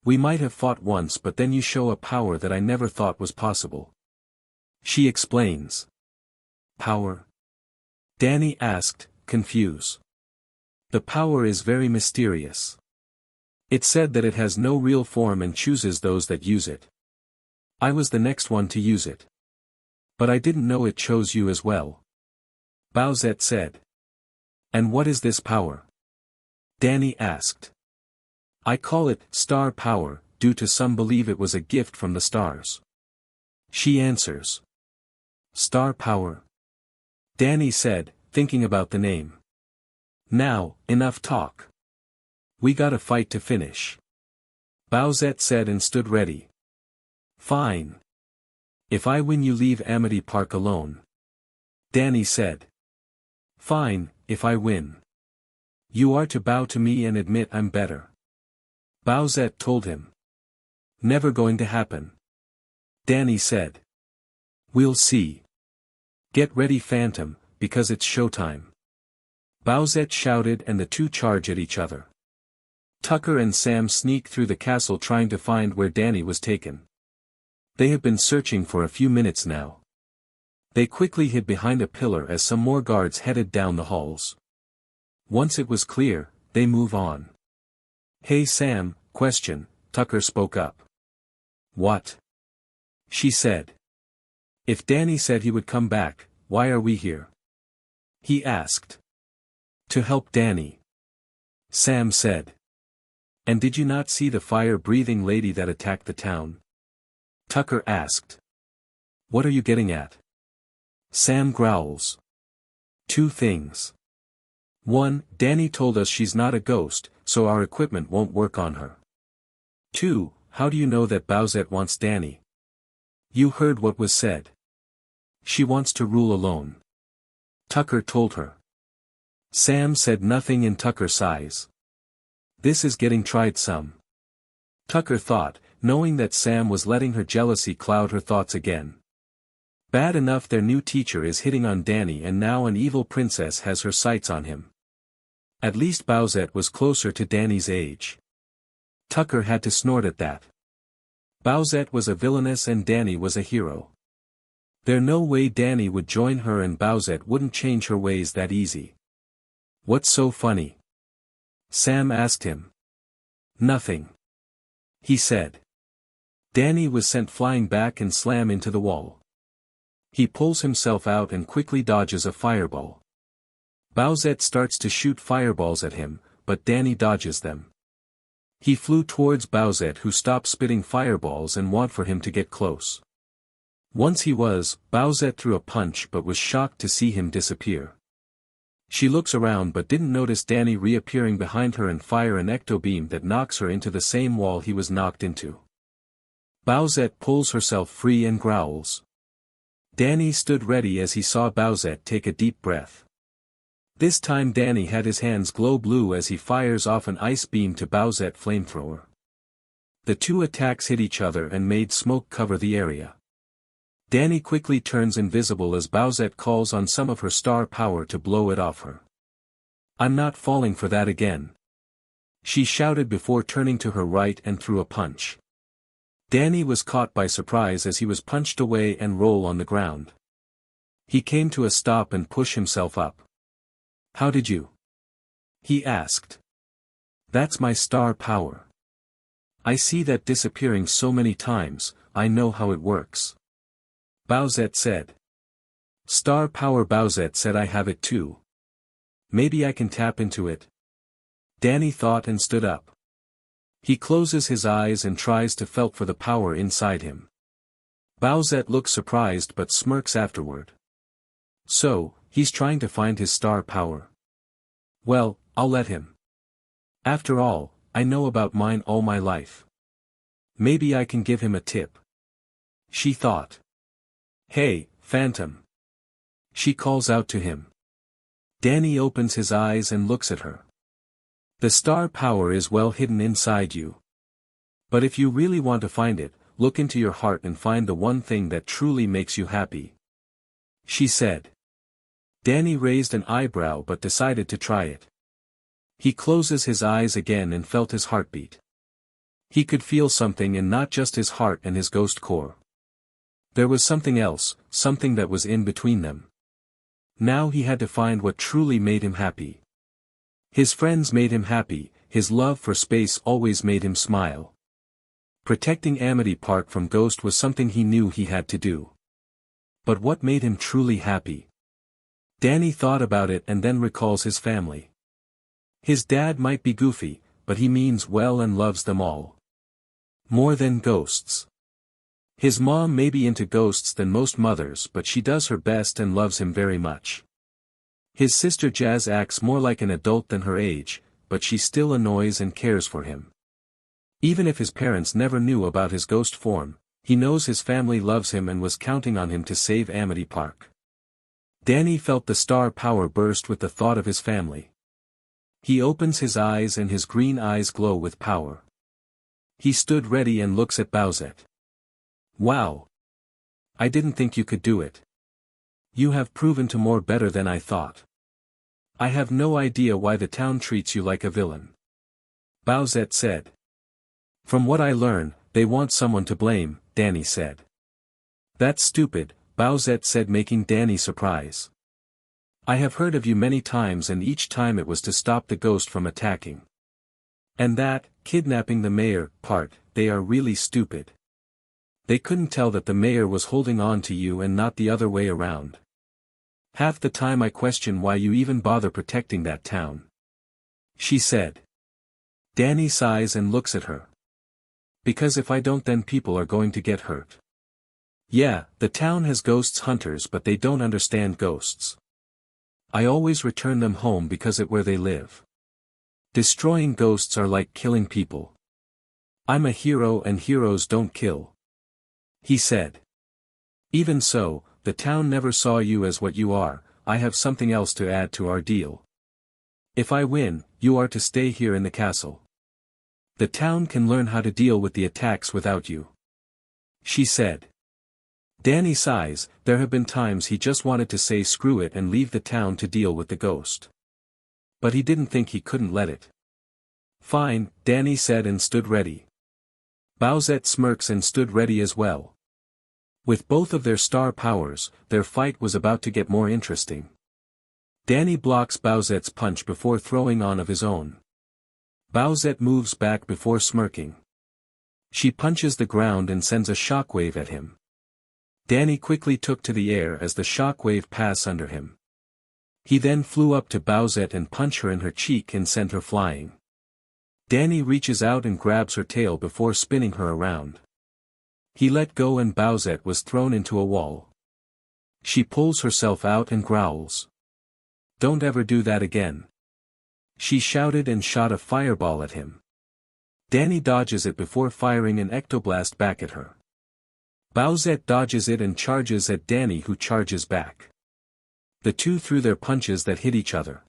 We might have fought once but then you show a power that I never thought was possible. She explains. Power? Danny asked, confused. The power is very mysterious. It said that it has no real form and chooses those that use it. I was the next one to use it. But I didn't know it chose you as well. Bowsette said. And what is this power? Danny asked. I call it star power, due to some believe it was a gift from the stars. She answers. Star power. Danny said, thinking about the name. Now, enough talk. We got a fight to finish. Bowsette said and stood ready. Fine. If I win you leave Amity Park alone. Danny said. Fine, if I win. You are to bow to me and admit I'm better. Bowsette told him. Never going to happen. Danny said. We'll see. Get ready Phantom, because it's showtime. Bowsette shouted and the two charge at each other. Tucker and Sam sneak through the castle trying to find where Danny was taken. They have been searching for a few minutes now. They quickly hid behind a pillar as some more guards headed down the halls. Once it was clear, they move on. Hey Sam, question, Tucker spoke up. What? She said. If Danny said he would come back, why are we here? He asked. To help Danny. Sam said. And did you not see the fire-breathing lady that attacked the town? Tucker asked. What are you getting at? Sam growls. Two things. One, Danny told us she's not a ghost, so our equipment won't work on her. Two, how do you know that Bowsette wants Danny? You heard what was said. She wants to rule alone. Tucker told her. Sam said nothing and Tucker sighs. This is getting tried some. Tucker thought, knowing that Sam was letting her jealousy cloud her thoughts again. Bad enough their new teacher is hitting on Danny and now an evil princess has her sights on him. At least Bowsette was closer to Danny's age. Tucker had to snort at that. Bowsette was a villainess and Danny was a hero. There no way Danny would join her and Bowsette wouldn't change her ways that easy. What's so funny? Sam asked him. Nothing. He said. Danny was sent flying back and slam into the wall. He pulls himself out and quickly dodges a fireball. Bowsette starts to shoot fireballs at him, but Danny dodges them. He flew towards Bowsette who stopped spitting fireballs and want for him to get close. Once he was, Bowsette threw a punch but was shocked to see him disappear. She looks around but didn't notice Danny reappearing behind her and fire an ecto-beam that knocks her into the same wall he was knocked into. Bowsette pulls herself free and growls. Danny stood ready as he saw Bowsette take a deep breath. This time Danny had his hands glow blue as he fires off an ice beam to Bowsette flamethrower. The two attacks hit each other and made smoke cover the area. Danny quickly turns invisible as Bowsette calls on some of her star power to blow it off her. I'm not falling for that again. She shouted before turning to her right and threw a punch. Danny was caught by surprise as he was punched away and roll on the ground. He came to a stop and pushed himself up. How did you? He asked. That's my star power. I see that disappearing so many times, I know how it works. Bowsette said. Star power. Bowsette said, I have it too. Maybe I can tap into it. Danny thought and stood up. He closes his eyes and tries to felt for the power inside him. Bowsette looks surprised but smirks afterward. So, he's trying to find his star power. Well, I'll let him. After all, I know about mine all my life. Maybe I can give him a tip. She thought. Hey, Phantom. She calls out to him. Danny opens his eyes and looks at her. The star power is well hidden inside you. But if you really want to find it, look into your heart and find the one thing that truly makes you happy. She said. Danny raised an eyebrow but decided to try it. He closes his eyes again and felt his heartbeat. He could feel something, and not just his heart and his ghost core. There was something else, something that was in between them. Now he had to find what truly made him happy. His friends made him happy, his love for space always made him smile. Protecting Amity Park from Ghost was something he knew he had to do. But what made him truly happy? Danny thought about it and then recalls his family. His dad might be goofy, but he means well and loves them all. More than ghosts. His mom may be into ghosts than most mothers, but she does her best and loves him very much. His sister Jazz acts more like an adult than her age, but she still annoys and cares for him. Even if his parents never knew about his ghost form, he knows his family loves him and was counting on him to save Amity Park. Danny felt the star power burst with the thought of his family. He opens his eyes and his green eyes glow with power. He stood ready and looks at Bowsette. Wow! I didn't think you could do it. You have proven to more better than I thought. I have no idea why the town treats you like a villain. Bowsette said. From what I learn, they want someone to blame, Danny said. That's stupid, Bowsette said, making Danny surprise. I have heard of you many times and each time it was to stop the ghost from attacking. And that, kidnapping the mayor, part, they are really stupid. They couldn't tell that the mayor was holding on to you and not the other way around. Half the time I question why you even bother protecting that town. She said. Danny sighs and looks at her. Because if I don't, then people are going to get hurt. Yeah, the town has ghosts hunters, but they don't understand ghosts. I always return them home because it's where they live. Destroying ghosts are like killing people. I'm a hero and heroes don't kill. He said. Even so, the town never saw you as what you are. I have something else to add to our deal. If I win, you are to stay here in the castle. The town can learn how to deal with the attacks without you. She said. Danny sighs. There have been times he just wanted to say screw it and leave the town to deal with the ghost. But he didn't think he couldn't let it. Fine, Danny said and stood ready. Bowsette smirks and stood ready as well. With both of their star powers, their fight was about to get more interesting. Danny blocks Bowsette's punch before throwing on of his own. Bowsette moves back before smirking. She punches the ground and sends a shockwave at him. Danny quickly took to the air as the shockwave passed under him. He then flew up to Bowsette and punched her in her cheek and sent her flying. Danny reaches out and grabs her tail before spinning her around. He let go and Bowsette was thrown into a wall. She pulls herself out and growls. Don't ever do that again. She shouted and shot a fireball at him. Danny dodges it before firing an ectoblast back at her. Bowsette dodges it and charges at Danny, who charges back. The two threw their punches that hit each other.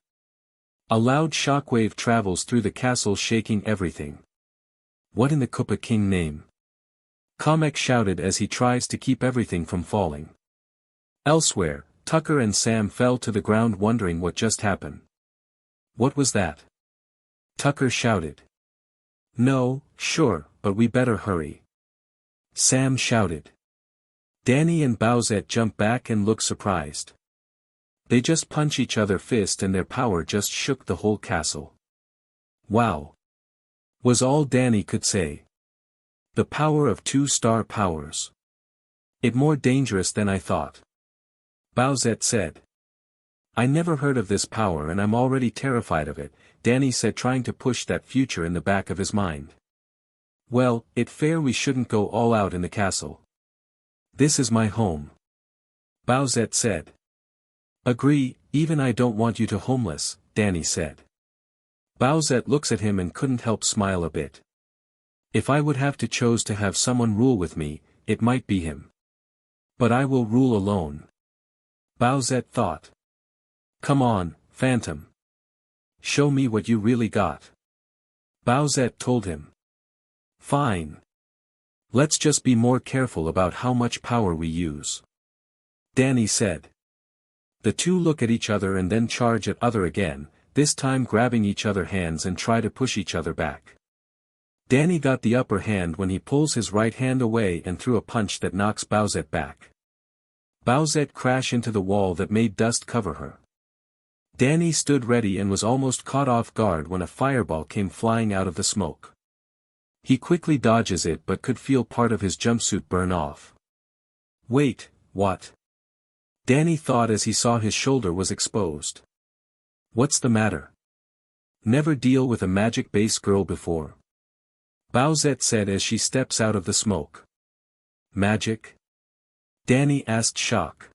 A loud shockwave travels through the castle, shaking everything. What in the Koopa King name? Kamek shouted as he tries to keep everything from falling. Elsewhere, Tucker and Sam fell to the ground wondering what just happened. What was that? Tucker shouted. No, sure, but we better hurry. Sam shouted. Danny and Bowsette jumped back and looked surprised. They just punch each other fist and their power just shook the whole castle. Wow! Was all Danny could say. The power of 2-star powers. It more dangerous than I thought. Bowsette said. I never heard of this power and I'm already terrified of it, Danny said, trying to push that future in the back of his mind. Well, it fair we shouldn't go all out in the castle. This is my home. Bowsette said. Agree, even I don't want you to homeless, Danny said. Bowsette looks at him and couldn't help smile a bit. If I would have to choose to have someone rule with me, it might be him. But I will rule alone. Bowsette thought. Come on, Phantom. Show me what you really got. Bowsette told him. Fine. Let's just be more careful about how much power we use. Danny said. The two look at each other and then charge at other again, this time grabbing each other hands and try to push each other back. Danny got the upper hand when he pulls his right hand away and threw a punch that knocks Bowsette back. Bowsette crashed into the wall that made dust cover her. Danny stood ready and was almost caught off guard when a fireball came flying out of the smoke. He quickly dodges it but could feel part of his jumpsuit burn off. Wait, what? Danny thought as he saw his shoulder was exposed. What's the matter? Never deal with a magic base girl before. Bowsette said as she steps out of the smoke. Magic? Danny asked, shocked.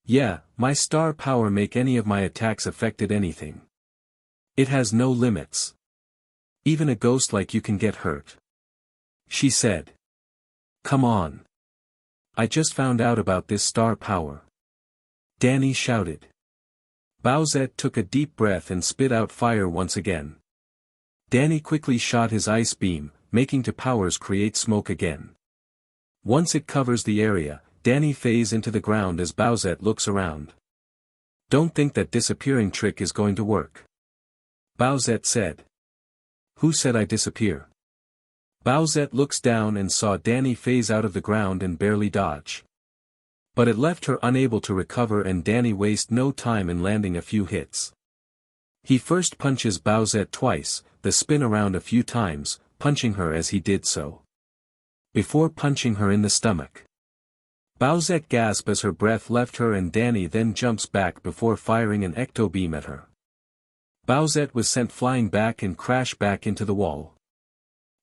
Yeah, my star power make any of my attacks affected anything. It has no limits. Even a ghost like you can get hurt. She said. Come on. I just found out about this star power. Danny shouted. Bowsette took a deep breath and spit out fire once again. Danny quickly shot his ice beam, making two powers create smoke again. Once it covers the area, Danny fades into the ground as Bowsette looks around. Don't think that disappearing trick is going to work. Bowsette said. Who said I disappear? Bowsette looks down and saw Danny phase out of the ground and barely dodge. But it left her unable to recover and Danny wastes no time in landing a few hits. He first punches Bowsette twice, the spin around a few times, punching her as he did so. Before punching her in the stomach. Bowsette gasped as her breath left her and Danny then jumps back before firing an ecto beam at her. Bowsette was sent flying back and crashed back into the wall.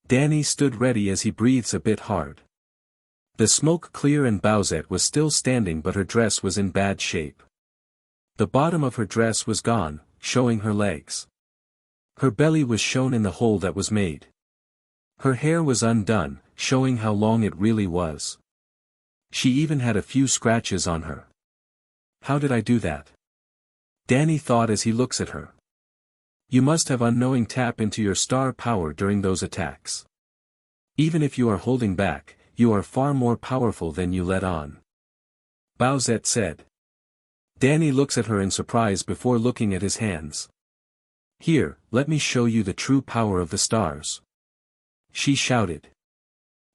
Danny stood ready as he breathes a bit hard. The smoke cleared and Bowsette was still standing but her dress was in bad shape. The bottom of her dress was gone, showing her legs. Her belly was shown in the hole that was made. Her hair was undone, showing how long it really was. She even had a few scratches on her. How did I do that? Danny thought as he looks at her. You must have unknowing tap into your star power during those attacks. Even if you are holding back, you are far more powerful than you let on. Bowsette said. Danny looks at her in surprise before looking at his hands. Here, let me show you the true power of the stars. She shouted.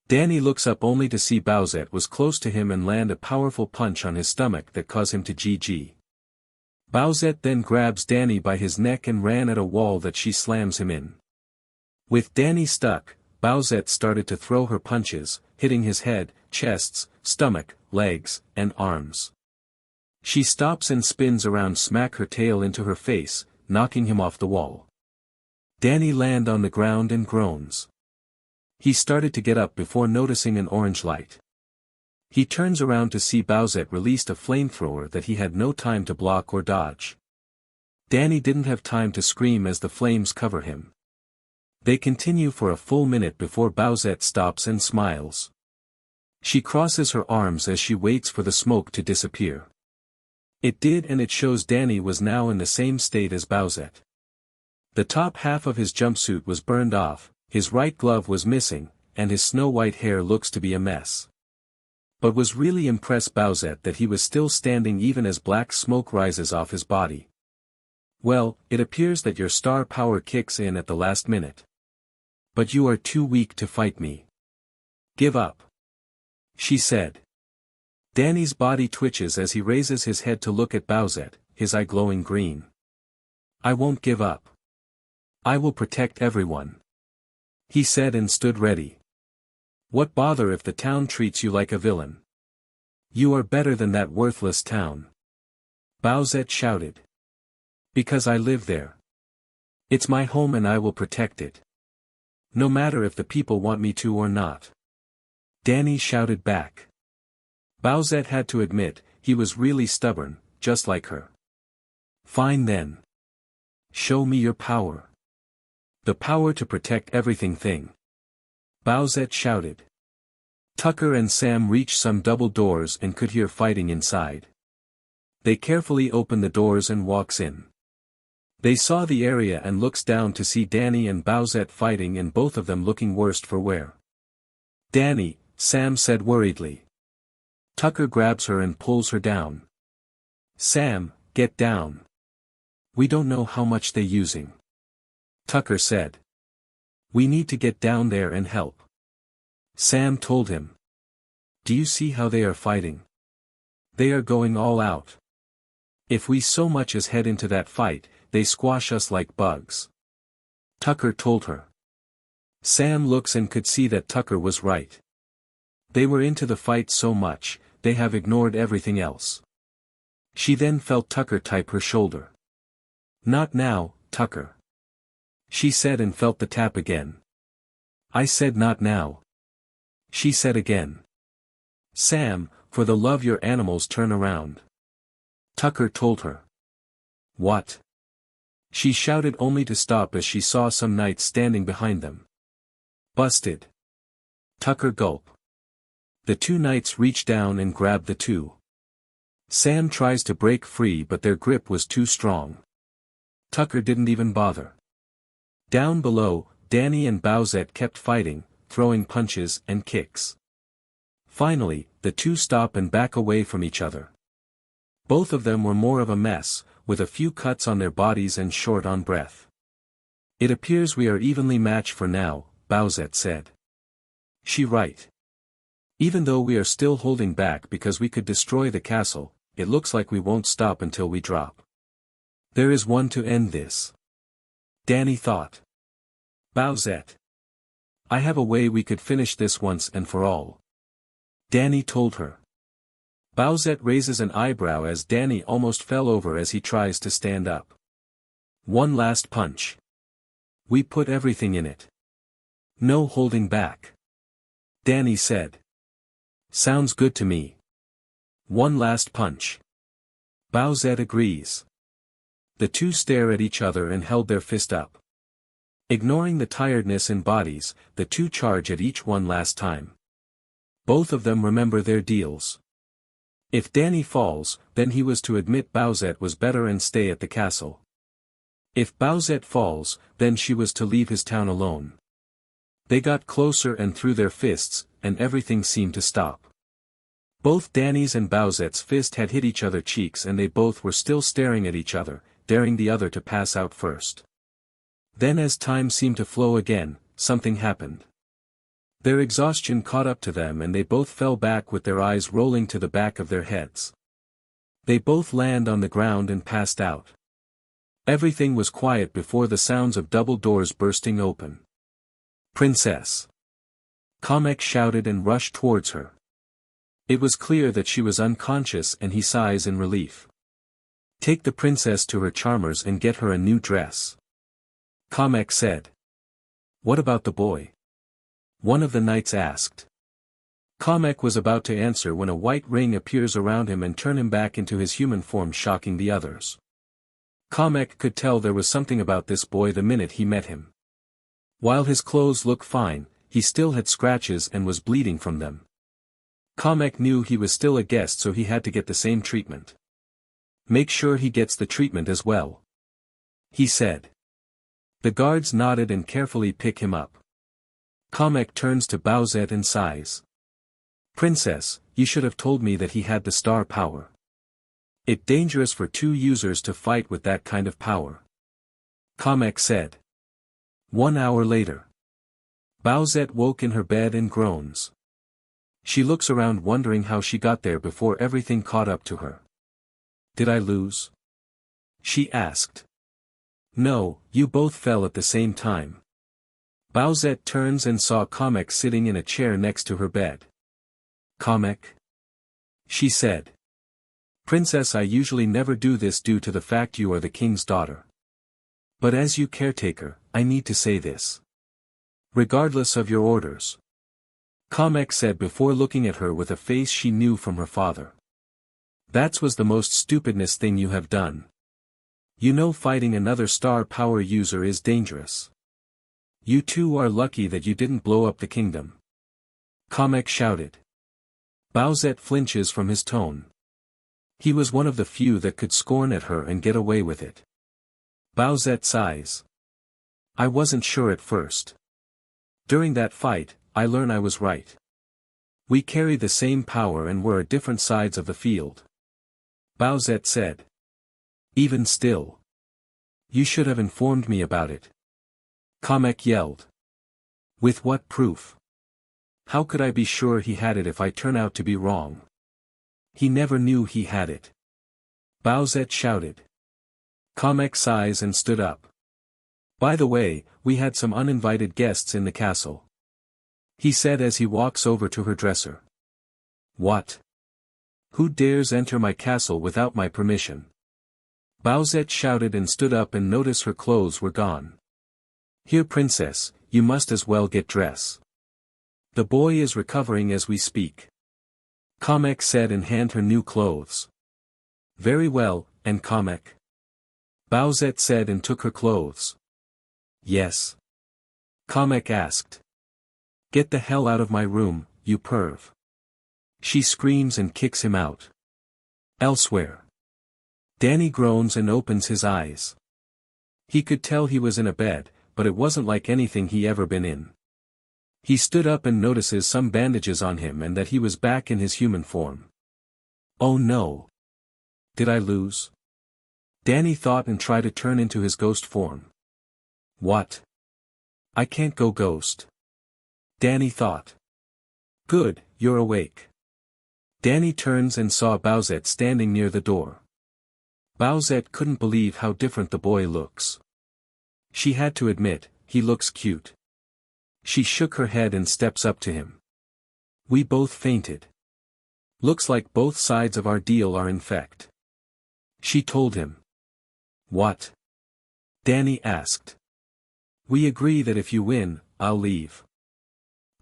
Danny looks up only to see Bowsette was close to him and land a powerful punch on his stomach that caused him to GG. Bowsette then grabs Danny by his neck and ran at a wall that she slams him in. With Danny stuck, Bowsette started to throw her punches, hitting his head, chests, stomach, legs, and arms. She stops and spins around, smack her tail into her face, knocking him off the wall. Danny lands on the ground and groans. He started to get up before noticing an orange light. He turns around to see Bowsette released a flamethrower that he had no time to block or dodge. Danny didn't have time to scream as the flames cover him. They continue for a full minute before Bowsette stops and smiles. She crosses her arms as she waits for the smoke to disappear. It did, and it shows Danny was now in the same state as Bowsette. The top half of his jumpsuit was burned off, his right glove was missing, and his snow-white hair looks to be a mess. But was really impressed Bowsette that he was still standing even as black smoke rises off his body. Well, it appears that your star power kicks in at the last minute. But you are too weak to fight me. Give up. She said. Danny's body twitches as he raises his head to look at Bowsette, his eye glowing green. "I won't give up. I will protect everyone," he said and stood ready. "What bother if the town treats you like a villain? You are better than that worthless town," Bowsette shouted. "Because I live there. It's my home and I will protect it. No matter if the people want me to or not," Danny shouted back. Bowsette had to admit, he was really stubborn, just like her. "Fine then. Show me your power. The power to protect everything thing," Bowsette shouted. Tucker and Sam reached some double doors and could hear fighting inside. They carefully opened the doors and walks in. They saw the area and looks down to see Danny and Bowsette fighting and both of them looking worst for wear. "Danny," Sam said worriedly. Tucker grabs her and pulls her down. "Sam, get down. We don't know how much they're using," Tucker said. "We need to get down there and help," Sam told him. "Do you see how they are fighting? They are going all out. If we so much as head into that fight, they squash us like bugs," Tucker told her. Sam looks and could see that Tucker was right. They were into the fight so much, they have ignored everything else. She then felt Tucker tap her shoulder. "Not now, Tucker," she said and felt the tap again. "I said not now," she said again. "Sam, for the love your animals turn around," Tucker told her. "What?" she shouted only to stop as she saw some knights standing behind them. "Busted," Tucker gulped. The two knights reach down and grab the two. Sam tries to break free but their grip was too strong. Tucker didn't even bother. Down below, Danny and Bowsette kept fighting, throwing punches and kicks. Finally, the two stop and back away from each other. Both of them were more of a mess, with a few cuts on their bodies and short on breath. "It appears we are evenly matched for now," Bowsette said. "She right. Even though we are still holding back because we could destroy the castle, it looks like we won't stop until we drop. There is one to end this," Danny thought. "Bowsette. I have a way we could finish this once and for all," Danny told her. Bowsette raises an eyebrow as Danny almost fell over as he tries to stand up. "One last punch. We put everything in it. No holding back," Danny said. "Sounds good to me. One last punch." Bowsette agrees. The two stare at each other and held their fist up. Ignoring the tiredness in bodies, the two charge at each one last time. Both of them remember their deals. If Danny falls, then he was to admit Bowsette was better and stay at the castle. If Bowsette falls, then she was to leave his town alone. They got closer and threw their fists, and everything seemed to stop. Both Danny's and Bowsette's fist had hit each other cheeks and they both were still staring at each other, daring the other to pass out first. Then as time seemed to flow again, something happened. Their exhaustion caught up to them and they both fell back with their eyes rolling to the back of their heads. They both landed on the ground and passed out. Everything was quiet before the sounds of double doors bursting open. "Princess!" Kamek shouted and rushed towards her. It was clear that she was unconscious and he sighs in relief. "Take the princess to her charmers and get her a new dress," Kamek said. "What about the boy?" one of the knights asked. Kamek was about to answer when a white ring appears around him and turns him back into his human form, shocking the others. Kamek could tell there was something about this boy the minute he met him. While his clothes looked fine, he still had scratches and was bleeding from them. Kamek knew he was still a guest, so he had to get the same treatment. "Make sure he gets the treatment as well," he said. The guards nodded and carefully pick him up. Kamek turns to Bowsette and sighs. "Princess, you should have told me that he had the star power. It's dangerous for two users to fight with that kind of power," Kamek said. 1 hour later. Bowsette woke in her bed and groans. She looks around wondering how she got there before everything caught up to her. "Did I lose?" she asked. No, you both fell at the same time. Bowsette turns and saw Kamek sitting in a chair next to her bed. Kamek? She said. Princess, I usually never do this due to the fact you are the king's daughter. But as you caretaker, I need to say this. Regardless of your orders. Kamek said before looking at her with a face she knew from her father. That was the most stupidest thing you have done. You know fighting another star power user is dangerous. You two are lucky that you didn't blow up the kingdom. Kamek shouted. Bowsette flinches from his tone. He was one of the few that could scorn at her and get away with it. Bowsette sighs. I wasn't sure at first. During that fight, I learned I was right. We carry the same power and we're at different sides of the field. Bowsette said. Even still. You should have informed me about it. Kamek yelled. With what proof? How could I be sure he had it if I turn out to be wrong? He never knew he had it. Bowsette shouted. Kamek sighs and stood up. By the way, we had some uninvited guests in the castle. He said as he walks over to her dresser. What? Who dares enter my castle without my permission? Bowsette shouted and stood up and noticed her clothes were gone. Here princess, you must as well get dressed. The boy is recovering as we speak. Kamek said and hand her new clothes. Very well, and Kamek? Bowsette said and took her clothes. Yes. Kamek asked. Get the hell out of my room, you perv. She screams and kicks him out. Elsewhere. Danny groans and opens his eyes. He could tell he was in a bed, but it wasn't like anything he ever been in. He stood up and notices some bandages on him and that he was back in his human form. Oh no. Did I lose? Danny thought and tried to turn into his ghost form. What? I can't go ghost. Danny thought. Good, you're awake. Danny turns and saw Bowsette standing near the door. Bowsette couldn't believe how different the boy looks. She had to admit, he looks cute. She shook her head and steps up to him. We both fainted. Looks like both sides of our deal are infect. She told him. What? Danny asked. We agree that if you win, I'll leave.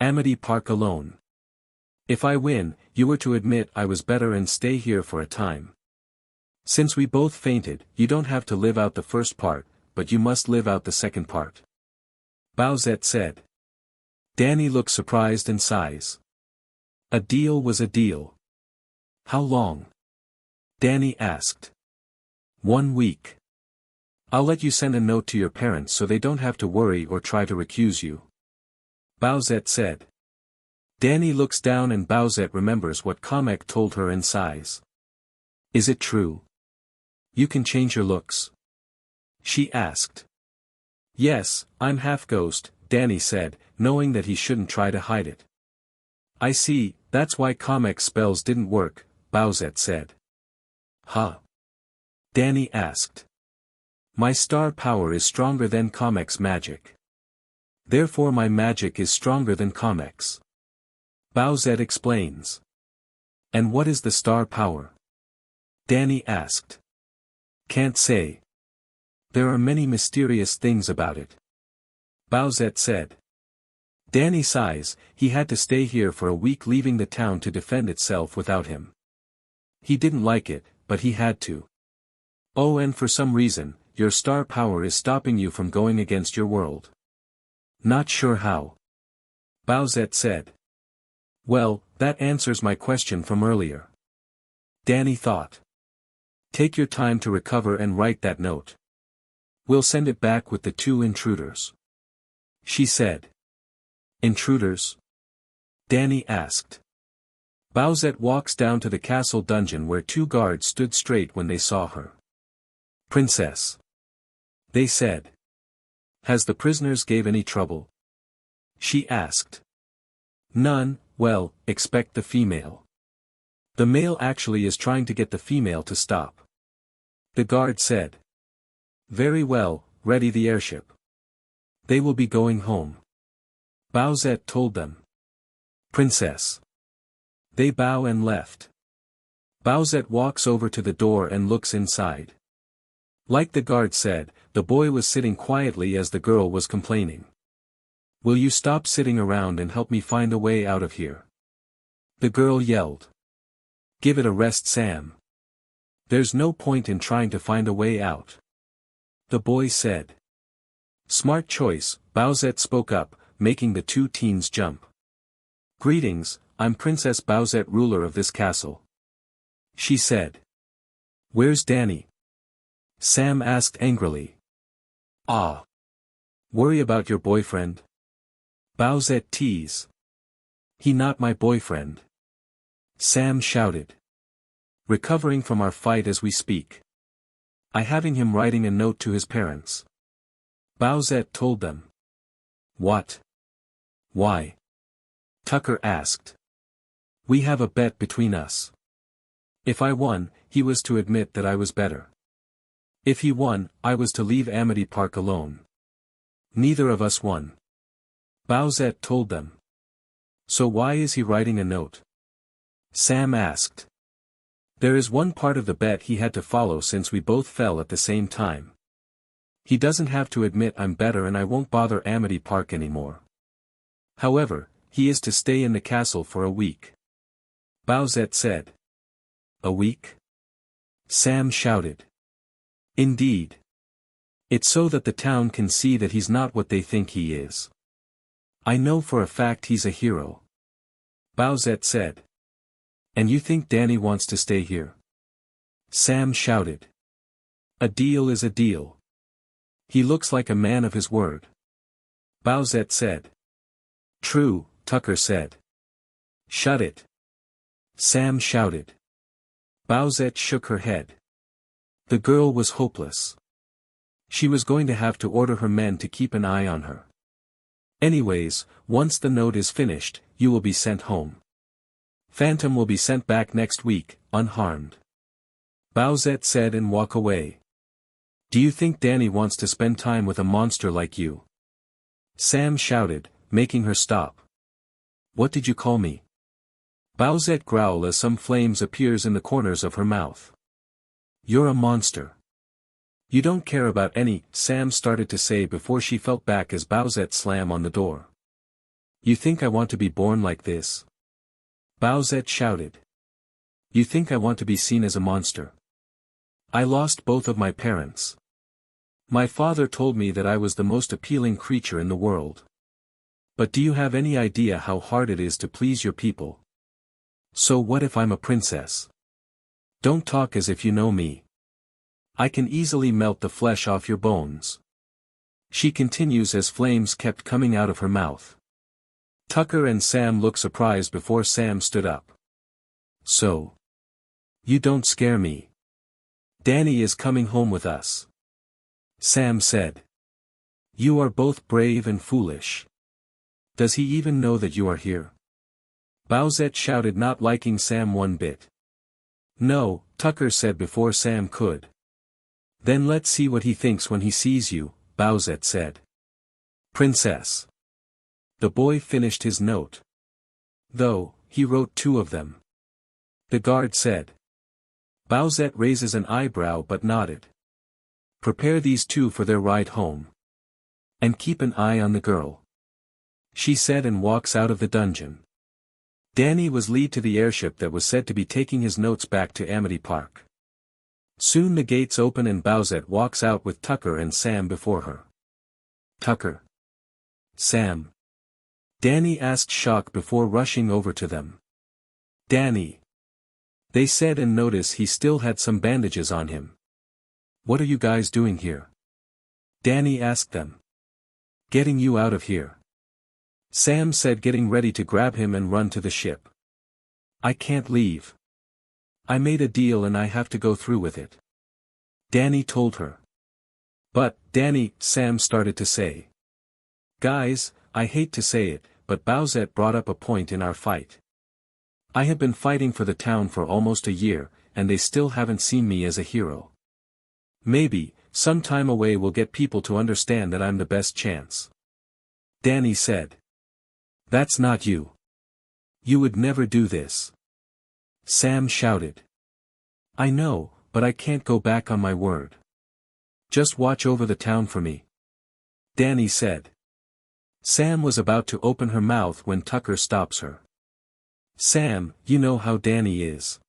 Amity Park alone. If I win, you were to admit I was better and stay here for a time. Since we both fainted, you don't have to live out the first part, but you must live out the second part. Bowsette said. Danny looks surprised and sighs. A deal was a deal. How long? Danny asked. 1 week. I'll let you send a note to your parents so they don't have to worry or try to recuse you. Bowsette said. Danny looks down and Bowsette remembers what Kamek told her and sighs. Is it true? You can change your looks? She asked. Yes, I'm half ghost, Danny said, knowing that he shouldn't try to hide it. I see, that's why Kamek's spells didn't work, Bowsette said. Huh? Danny asked. My star power is stronger than Kamek's magic. Therefore my magic is stronger than Kamek's. Bowsette explains. And what is the star power? Danny asked. Can't say. There are many mysterious things about it. Bowsette said. Danny sighs, he had to stay here for a week leaving the town to defend itself without him. He didn't like it, but he had to. Oh, and for some reason, your star power is stopping you from going against your world. Not sure how. Bowsette said. Well, that answers my question from earlier. Danny thought. Take your time to recover and write that note. We'll send it back with the 2 intruders. She said. Intruders? Danny asked. Bowsette walks down to the castle dungeon where 2 guards stood straight when they saw her. Princess. They said. Has the prisoners gave any trouble? She asked. None, well, expect the female. The male actually is trying to get the female to stop. The guard said. Very well, ready the airship. They will be going home. Bowsette told them. Princess. They bow and left. Bowsette walks over to the door and looks inside. Like the guard said, the boy was sitting quietly as the girl was complaining. Will you stop sitting around and help me find a way out of here? The girl yelled. Give it a rest, Sam. There's no point in trying to find a way out. The boy said. Smart choice, Bowsette spoke up, making the two teens jump. Greetings, I'm Princess Bowsette, ruler of this castle. She said. Where's Danny? Sam asked angrily. Ah. Worry about your boyfriend? Bowsette teased. He not my boyfriend. Sam shouted. Recovering from our fight as we speak. I having him writing a note to his parents. Bowsette told them. What? Why? Tucker asked. We have a bet between us. If I won, he was to admit that I was better. If he won, I was to leave Amity Park alone. Neither of us won. Bowsette told them. So why is he writing a note? Sam asked. There is one part of the bet he had to follow since we both fell at the same time. He doesn't have to admit I'm better and I won't bother Amity Park anymore. However, he is to stay in the castle for a week. Bowsette said. A week? Sam shouted. Indeed. It's so that the town can see that he's not what they think he is. I know for a fact he's a hero. Bowsette said. And you think Danny wants to stay here? Sam shouted. A deal is a deal. He looks like a man of his word. Bowsette said. True, Tucker said. Shut it. Sam shouted. Bowsette shook her head. The girl was hopeless. She was going to have to order her men to keep an eye on her. Anyways, once the note is finished, you will be sent home. Phantom will be sent back next week, unharmed. Bowsette said and walk away. Do you think Danny wants to spend time with a monster like you? Sam shouted, making her stop. What did you call me? Bowsette growled as some flames appears in the corners of her mouth. You're a monster. You don't care about any, Sam started to say before she felt back as Bowsette slammed on the door. You think I want to be born like this? Bowsette shouted. You think I want to be seen as a monster? I lost both of my parents. My father told me that I was the most appealing creature in the world. But do you have any idea how hard it is to please your people? So what if I'm a princess? Don't talk as if you know me. I can easily melt the flesh off your bones. She continues as flames kept coming out of her mouth. Tucker and Sam looked surprised before Sam stood up. So. You don't scare me. Danny is coming home with us. Sam said. You are both brave and foolish. Does he even know that you are here? Bowsette shouted, not liking Sam one bit. No, Tucker said before Sam could. Then let's see what he thinks when he sees you, Bowsette said. Princess. The boy finished his note. Though, he wrote 2 of them. The guard said. Bowsette raises an eyebrow but nodded. Prepare these 2 for their ride home. And keep an eye on the girl. She said and walks out of the dungeon. Danny was lead to the airship that was said to be taking his notes back to Amity Park. Soon the gates open and Bowsette walks out with Tucker and Sam before her. Tucker. Sam. Danny asked shock before rushing over to them. Danny. They said and noticed he still had some bandages on him. What are you guys doing here? Danny asked them. Getting you out of here. Sam said, getting ready to grab him and run to the ship. I can't leave. I made a deal and I have to go through with it. Danny told her. But, Danny, Sam started to say. Guys, I hate to say it, but Bowsette brought up a point in our fight. I have been fighting for the town for almost a year, and they still haven't seen me as a hero. Maybe, Some time away will get people to understand that I'm the best chance. Danny said. That's not you. You would never do this. Sam shouted. I know, but I can't go back on my word. Just watch over the town for me. Danny said. Sam was about to open her mouth when Tucker stops her. Sam, you know how Danny is.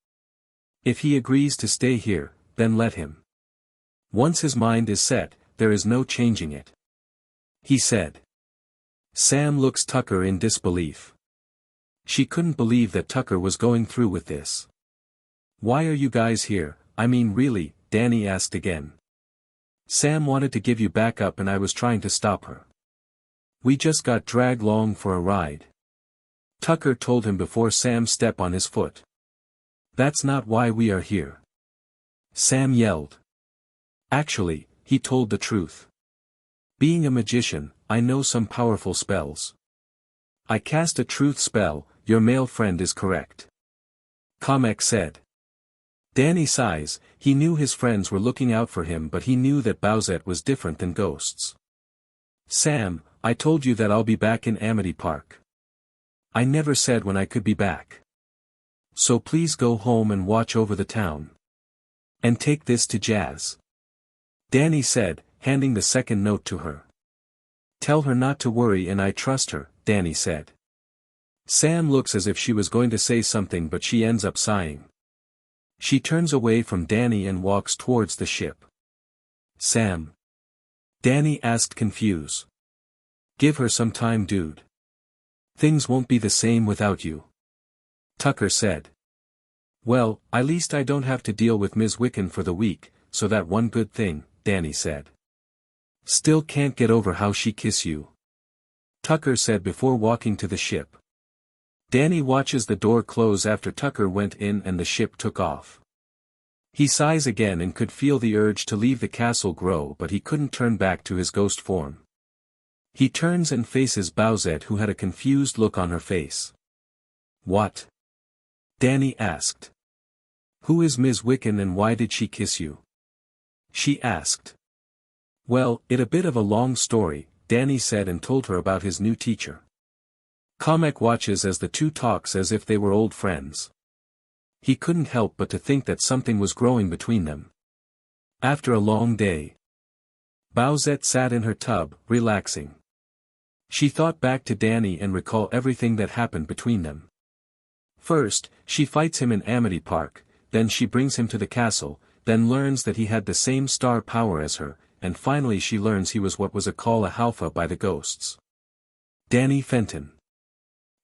If he agrees to stay here, then let him. Once his mind is set, there is no changing it. He said. Sam looks Tucker in disbelief. She couldn't believe that Tucker was going through with this. Why are you guys here? I mean really, Danny asked again. Sam wanted to give you back up and I was trying to stop her. We just got dragged along for a ride. Tucker told him before Sam stepped on his foot. That's not why we are here. Sam yelled. Actually, he told the truth. Being a magician, I know some powerful spells. I cast a truth spell, your male friend is correct. Kamek said. Danny sighs, he knew his friends were looking out for him but he knew that Bowsette was different than ghosts. Sam, I told you that I'll be back in Amity Park. I never said when I could be back. So please go home and watch over the town. And take this to Jazz. Danny said, handing the second note to her. Tell her not to worry and I trust her, Danny said. Sam looks as if she was going to say something but she ends up sighing. She turns away from Danny and walks towards the ship. Sam. Danny asked confused. Give her some time, dude. Things won't be the same without you. Tucker said. Well, at least I don't have to deal with Ms. Wiccan for the week, so that one good thing, Danny said. Still can't get over how she kiss you. Tucker said before walking to the ship. Danny watches the door close after Tucker went in and the ship took off. He sighs again and could feel the urge to leave the castle grow but he couldn't turn back to his ghost form. He turns and faces Bowsette who had a confused look on her face. What? Danny asked. Who is Ms. Wiccan and why did she kiss you? She asked. Well, it's a bit of a long story, Danny said and told her about his new teacher. Kamek watches as the two talks as if they were old friends. He couldn't help but to think that something was growing between them. After a long day, Bowsette sat in her tub, relaxing. She thought back to Danny and recalled everything that happened between them. First, she fights him in Amity Park, then she brings him to the castle, then learns that he had the same star power as her, and finally she learns he was what was called a halfa by the ghosts. Dannyphantom.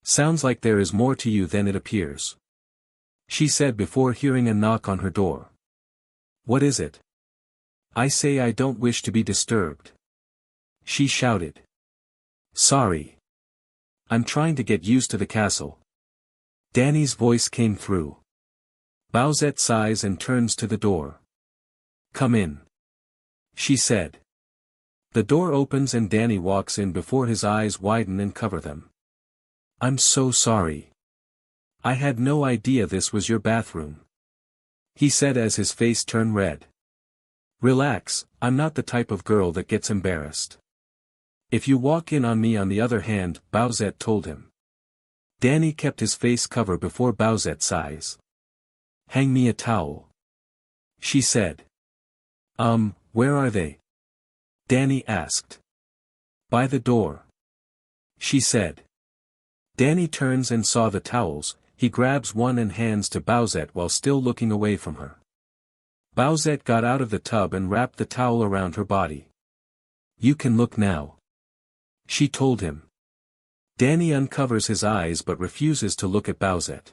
Sounds like there is more to you than it appears. She said before hearing a knock on her door. What is it? I say I don't wish to be disturbed. She shouted. Sorry. I'm trying to get used to the castle. Danny's voice came through. Bowsette sighs and turns to the door. Come in. She said. The door opens and Danny walks in before his eyes widen and cover them. I'm so sorry. I had no idea this was your bathroom. He said as his face turned red. Relax, I'm not the type of girl that gets embarrassed. If you walk in on me on the other hand, Bowsette told him. Danny kept his face covered before Bowsette's eyes. Hang me a towel. She said. Where are they? Danny asked. By the door. She said. Danny turns and saw the towels, he grabs one and hands to Bowsette while still looking away from her. Bowsette got out of the tub and wrapped the towel around her body. You can look now. She told him. Danny uncovers his eyes but refuses to look at Bowsette.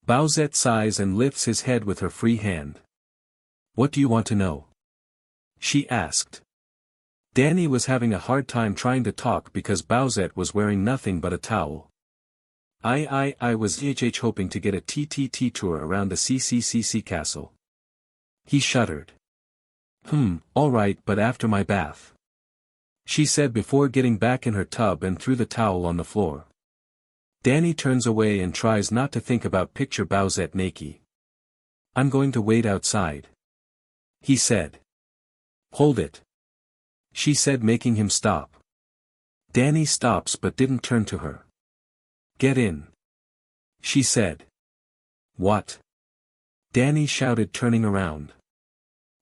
Bowsette sighs and lifts his head with her free hand. What do you want to know? She asked. Danny was having a hard time trying to talk because Bowsette was wearing nothing but a towel. I was hoping to get a TTT tour around the CCCC castle. He shuddered. Alright but after my bath. She said before getting back in her tub and threw the towel on the floor. Danny turns away and tries not to think about picture Bowsette naked. I'm going to wait outside. He said. Hold it. She said, making him stop. Danny stops but didn't turn to her. Get in. She said. What? Danny shouted, turning around.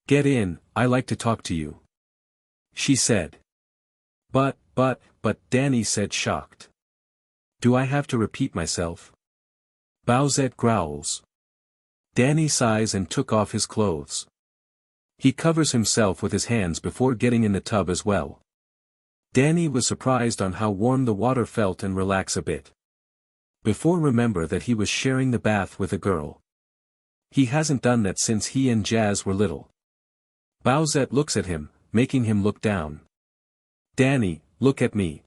Get in, I like to talk to you. She said. But, Danny said, shocked. Do I have to repeat myself? Bowsette growls. Danny sighs and took off his clothes. He covers himself with his hands before getting in the tub as well. Danny was surprised on how warm the water felt and relax a bit. Before remember that he was sharing the bath with a girl. He hasn't done that since he and Jazz were little. Bowsette looks at him, making him look down. Danny, look at me.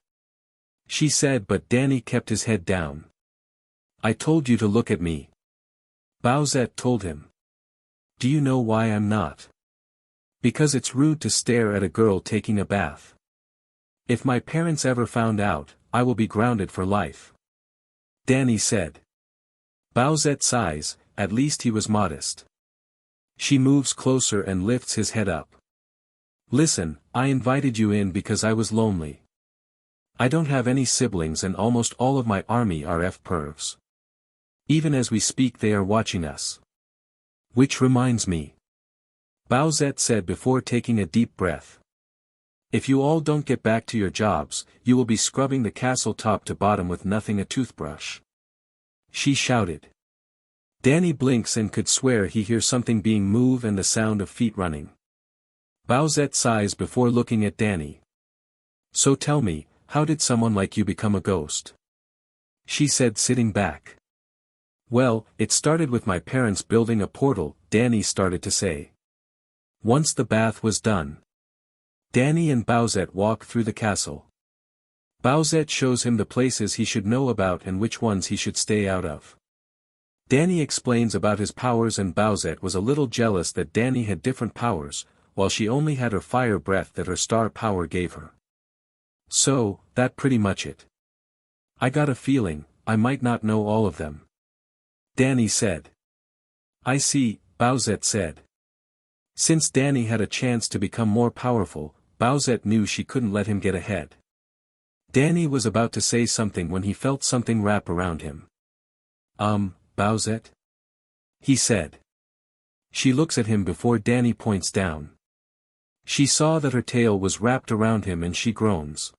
She said, but Danny kept his head down. I told you to look at me. Bowsette told him. Do you know why I'm not? Because it's rude to stare at a girl taking a bath. If my parents ever found out, I will be grounded for life. Danny said. Bowsette sighs, at least he was modest. She moves closer and lifts his head up. Listen, I invited you in because I was lonely. I don't have any siblings and almost all of my army are F-pervs. Even as we speak they are watching us. Which reminds me. Bowsette said before taking a deep breath. If you all don't get back to your jobs, you will be scrubbing the castle top to bottom with nothing a toothbrush. She shouted. Danny blinks and could swear he hears something being moved and the sound of feet running. Bowsette sighs before looking at Danny. So tell me, how did someone like you become a ghost? She said, sitting back. Well, it started with my parents building a portal, Danny started to say. Once the bath was done, Danny and Bowsette walk through the castle. Bowsette shows him the places he should know about and which ones he should stay out of. Danny explains about his powers and Bowsette was a little jealous that Danny had different powers, while she only had her fire breath that her star power gave her. So, that pretty much it. I got a feeling, I might not know all of them. Danny said. I see, Bowsette said. Since Danny had a chance to become more powerful, Bowsette knew she couldn't let him get ahead. Danny was about to say something when he felt something wrap around him. Bowsette? He said. She looks at him before Danny points down. She saw that her tail was wrapped around him and she groans.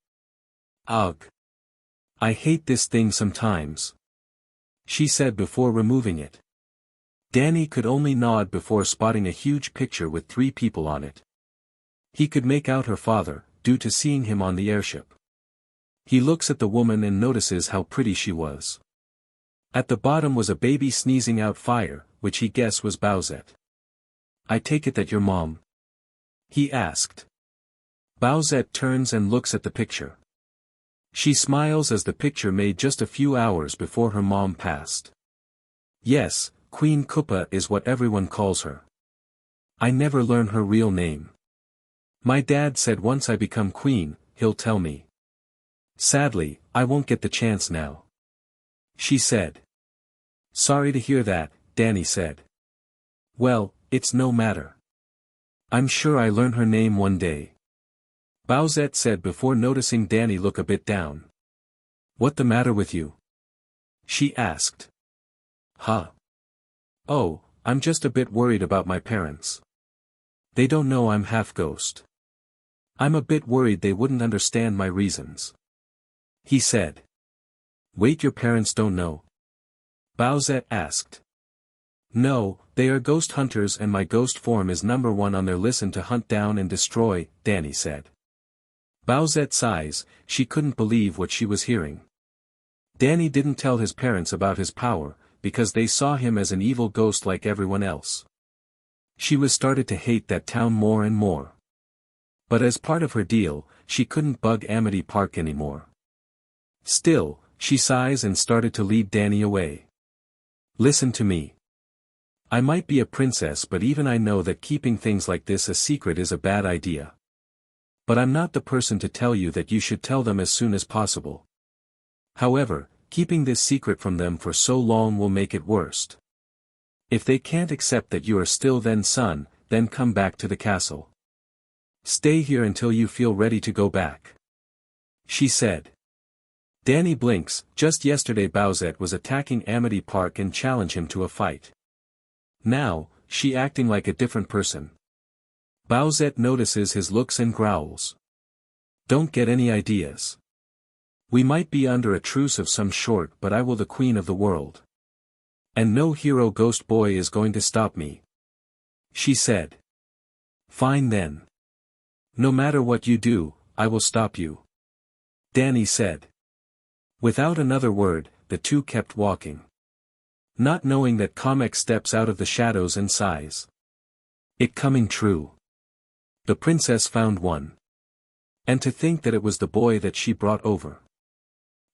Ugh. I hate this thing sometimes. She said before removing it. Danny could only nod before spotting a huge picture with 3 people on it. He could make out her father, due to seeing him on the airship. He looks at the woman and notices how pretty she was. At the bottom was a baby sneezing out fire, which he guessed was Bowsette. I take it that your mom? He asked. Bowsette turns and looks at the picture. She smiles as the picture made just a few hours before her mom passed. Yes, Queen Koopa is what everyone calls her. I never learn her real name. My dad said once I become queen, he'll tell me. Sadly, I won't get the chance now. She said. Sorry to hear that, Danny said. Well, it's no matter. I'm sure I learn her name one day. Bowsette said before noticing Danny look a bit down. What the matter with you? She asked. Huh? Oh, I'm just a bit worried about my parents. They don't know I'm half ghost. I'm a bit worried they wouldn't understand my reasons. He said. Wait, your parents don't know? Bowsette asked. No, they are ghost hunters and my ghost form is number 1 on their list to hunt down and destroy, Danny said. Bowsette sighs, she couldn't believe what she was hearing. Danny didn't tell his parents about his power, because they saw him as an evil ghost like everyone else. She was started to hate that town more and more. But as part of her deal, she couldn't bug Amity Park anymore. Still, she sighs and started to lead Danny away. Listen to me. I might be a princess, but even I know that keeping things like this a secret is a bad idea. But I'm not the person to tell you that you should tell them as soon as possible. However, keeping this secret from them for so long will make it worse. If they can't accept that you are still then son, then come back to the castle. Stay here until you feel ready to go back. She said. Danny blinks. Just yesterday Bowsette was attacking Amity Park and challenged him to a fight. Now, she acting like a different person. Bowsette notices his looks and growls. Don't get any ideas. We might be under a truce of some sort, but I will the queen of the world. And no hero ghost boy is going to stop me. She said. Fine then. No matter what you do, I will stop you. Danny said. Without another word, the two kept walking. Not knowing that Kamek steps out of the shadows and sighs. It coming true. The princess found one. And to think that it was the boy that she brought over.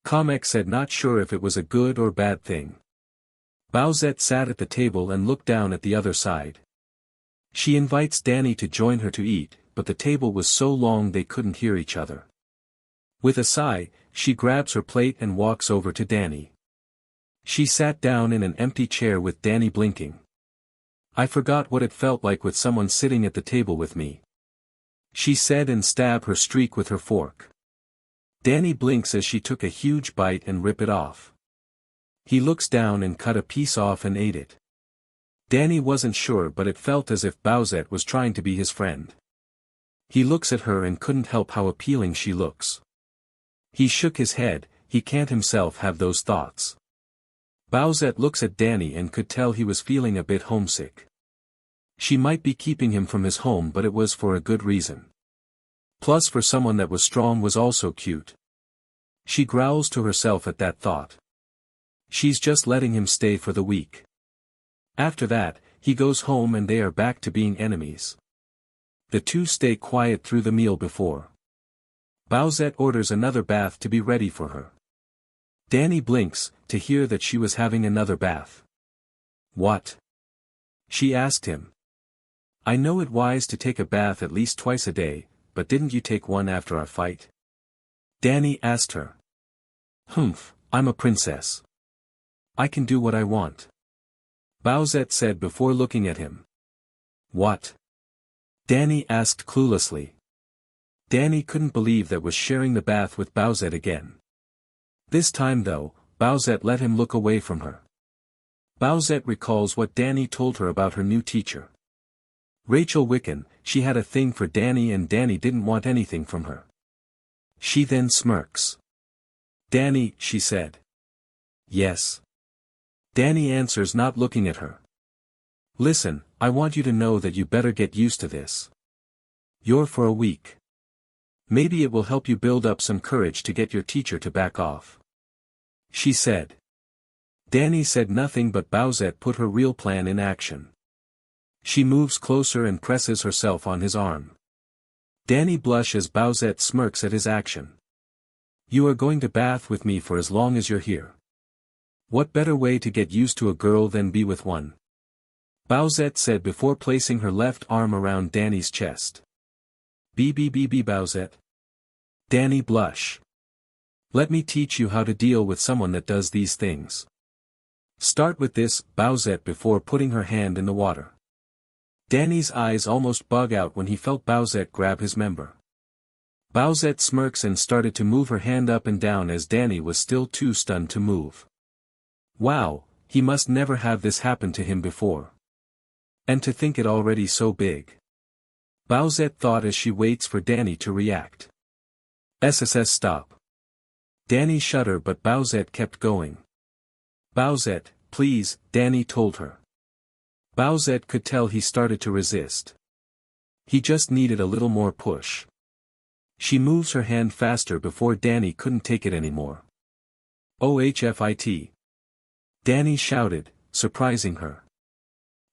Kamek said not sure if it was a good or bad thing. Bowsette sat at the table and looked down at the other side. She invites Danny to join her to eat, but the table was so long they couldn't hear each other. With a sigh, she grabs her plate and walks over to Danny. She sat down in an empty chair with Danny blinking. I forgot what it felt like with someone sitting at the table with me. She said and stabbed her streak with her fork. Danny blinks as she took a huge bite and ripped it off. He looks down and cut a piece off and ate it. Danny wasn't sure, but it felt as if Bowsette was trying to be his friend. He looks at her and couldn't help how appealing she looks. He shook his head. He can't himself have those thoughts. Bowsette looks at Danny and could tell he was feeling a bit homesick. She might be keeping him from his home, but it was for a good reason. Plus for someone that was strong was also cute. She growls to herself at that thought. She's just letting him stay for the week. After that, he goes home and they are back to being enemies. The two stay quiet through the meal before. Bowsette orders another bath to be ready for her. Danny blinks, to hear that she was having another bath. What? She asked him. I know it wise to take a bath at least twice a day, but didn't you take one after our fight? Danny asked her. Humph, I'm a princess. I can do what I want. Bowsette said before looking at him. What? Danny asked cluelessly. Danny couldn't believe that was sharing the bath with Bowsette again. This time though, Bowsette let him look away from her. Bowsette recalls what Danny told her about her new teacher. Rachel Wiccan. She had a thing for Danny and Danny didn't want anything from her. She then smirks. Danny, she said. Yes. Danny answers, not looking at her. Listen, I want you to know that you better get used to this. You're for a week. Maybe it will help you build up some courage to get your teacher to back off. She said. Danny said nothing, but Bowsette put her real plan in action. She moves closer and presses herself on his arm. Danny blushes as Bowsette smirks at his action. You are going to bath with me for as long as you're here. What better way to get used to a girl than be with one? Bowsette said before placing her left arm around Danny's chest. BBBB Bowsette. Danny blush. Let me teach you how to deal with someone that does these things. Start with this, Bowsette before putting her hand in the water. Danny's eyes almost bug out when he felt Bowsette grab his member. Bowsette smirks and started to move her hand up and down as Danny was still too stunned to move. Wow, he must never have this happen to him before. And to think it already so big. Bowsette thought as she waits for Danny to react. SSS stop. Danny shuddered, but Bowsette kept going. Bowsette, please, Danny told her. Bowsette could tell he started to resist. He just needed a little more push. She moves her hand faster before Danny couldn't take it anymore. OHFIT. Danny shouted, surprising her.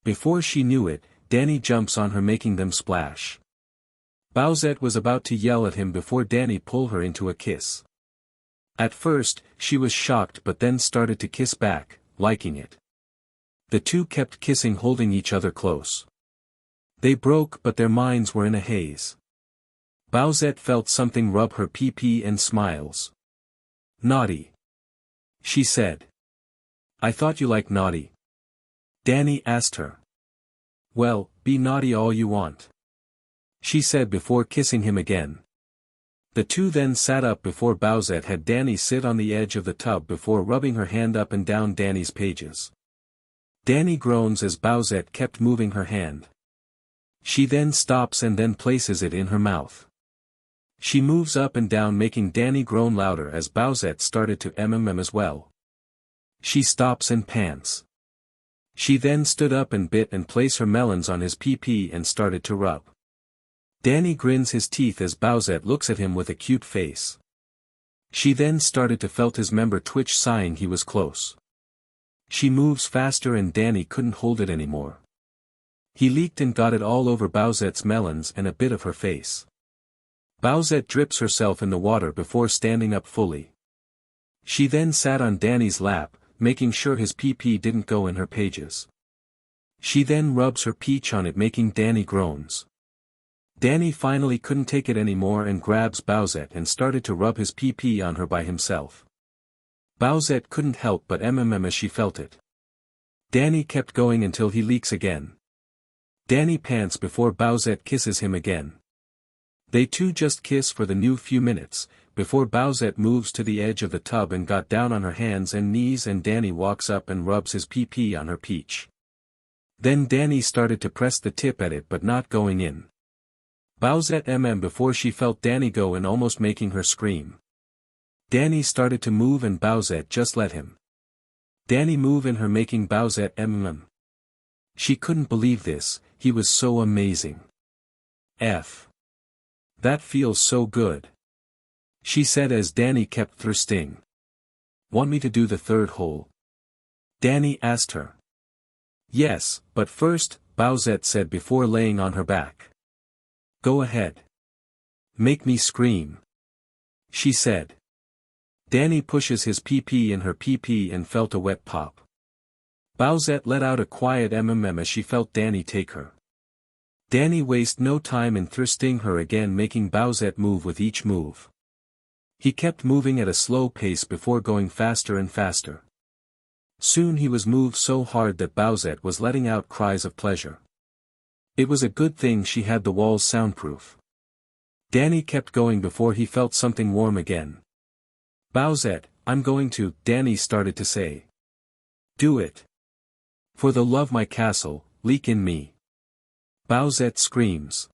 Before she knew it, Danny jumps on her, making them splash. Bowsette was about to yell at him before Danny pulled her into a kiss. At first, she was shocked, but then started to kiss back, liking it. The two kept kissing, holding each other close. They broke, but their minds were in a haze. Bowsette felt something rub her pee and smiles. Naughty. She said. I thought you liked naughty. Danny asked her. Well, be naughty all you want. she said before kissing him again. The two then sat up before Bowsette had Danny sit on the edge of the tub before rubbing her hand up and down Danny's pages. Danny groans as Bowsette kept moving her hand. She then stops and then places it in her mouth. She moves up and down making Danny groan louder as Bowsette started to as well. She stops and pants. She then stood up and bit and placed her melons on his pee and started to rub. Danny grins his teeth as Bowsette looks at him with a cute face. She then started to felt his member twitch sighing he was close. She moves faster and Danny couldn't hold it anymore. He leaked and got it all over Bowsette's melons and a bit of her face. Bowsette drips herself in the water before standing up fully. She then sat on Danny's lap, making sure his pee didn't go in her pages. She then rubs her peach on it making Danny groans. Danny finally couldn't take it anymore and grabs Bowsette and started to rub his pee on her by himself. Bowsette couldn't help but as she felt it. Danny kept going until he leaks again. Danny pants before Bowsette kisses him again. They two just kiss for the new few minutes, before Bowsette moves to the edge of the tub and got down on her hands and knees and Danny walks up and rubs his pee on her peach. Then Danny started to press the tip at it but not going in. Bowsette before she felt Danny go in almost making her scream. Danny started to move and Bowsette just let him. Danny move in her making Bowsette She couldn't believe this, he was so amazing. That feels so good. She said as Danny kept thrusting. Want me to do the third hole? Danny asked her. Yes, but first, Bowsette said before laying on her back. Go ahead. Make me scream. She said. Danny pushes his pee in her pee and felt a wet pop. Bowsette let out a quiet as she felt Danny take her. Danny wasted no time in thrusting her again making Bowsette move with each move. He kept moving at a slow pace before going faster and faster. Soon he was moved so hard that Bowsette was letting out cries of pleasure. It was a good thing she had the walls soundproof. Danny kept going before he felt something warm again. Bowsette, I'm going to, Danny started to say. Do it. For the love my castle, leak in me. Bowsette screams.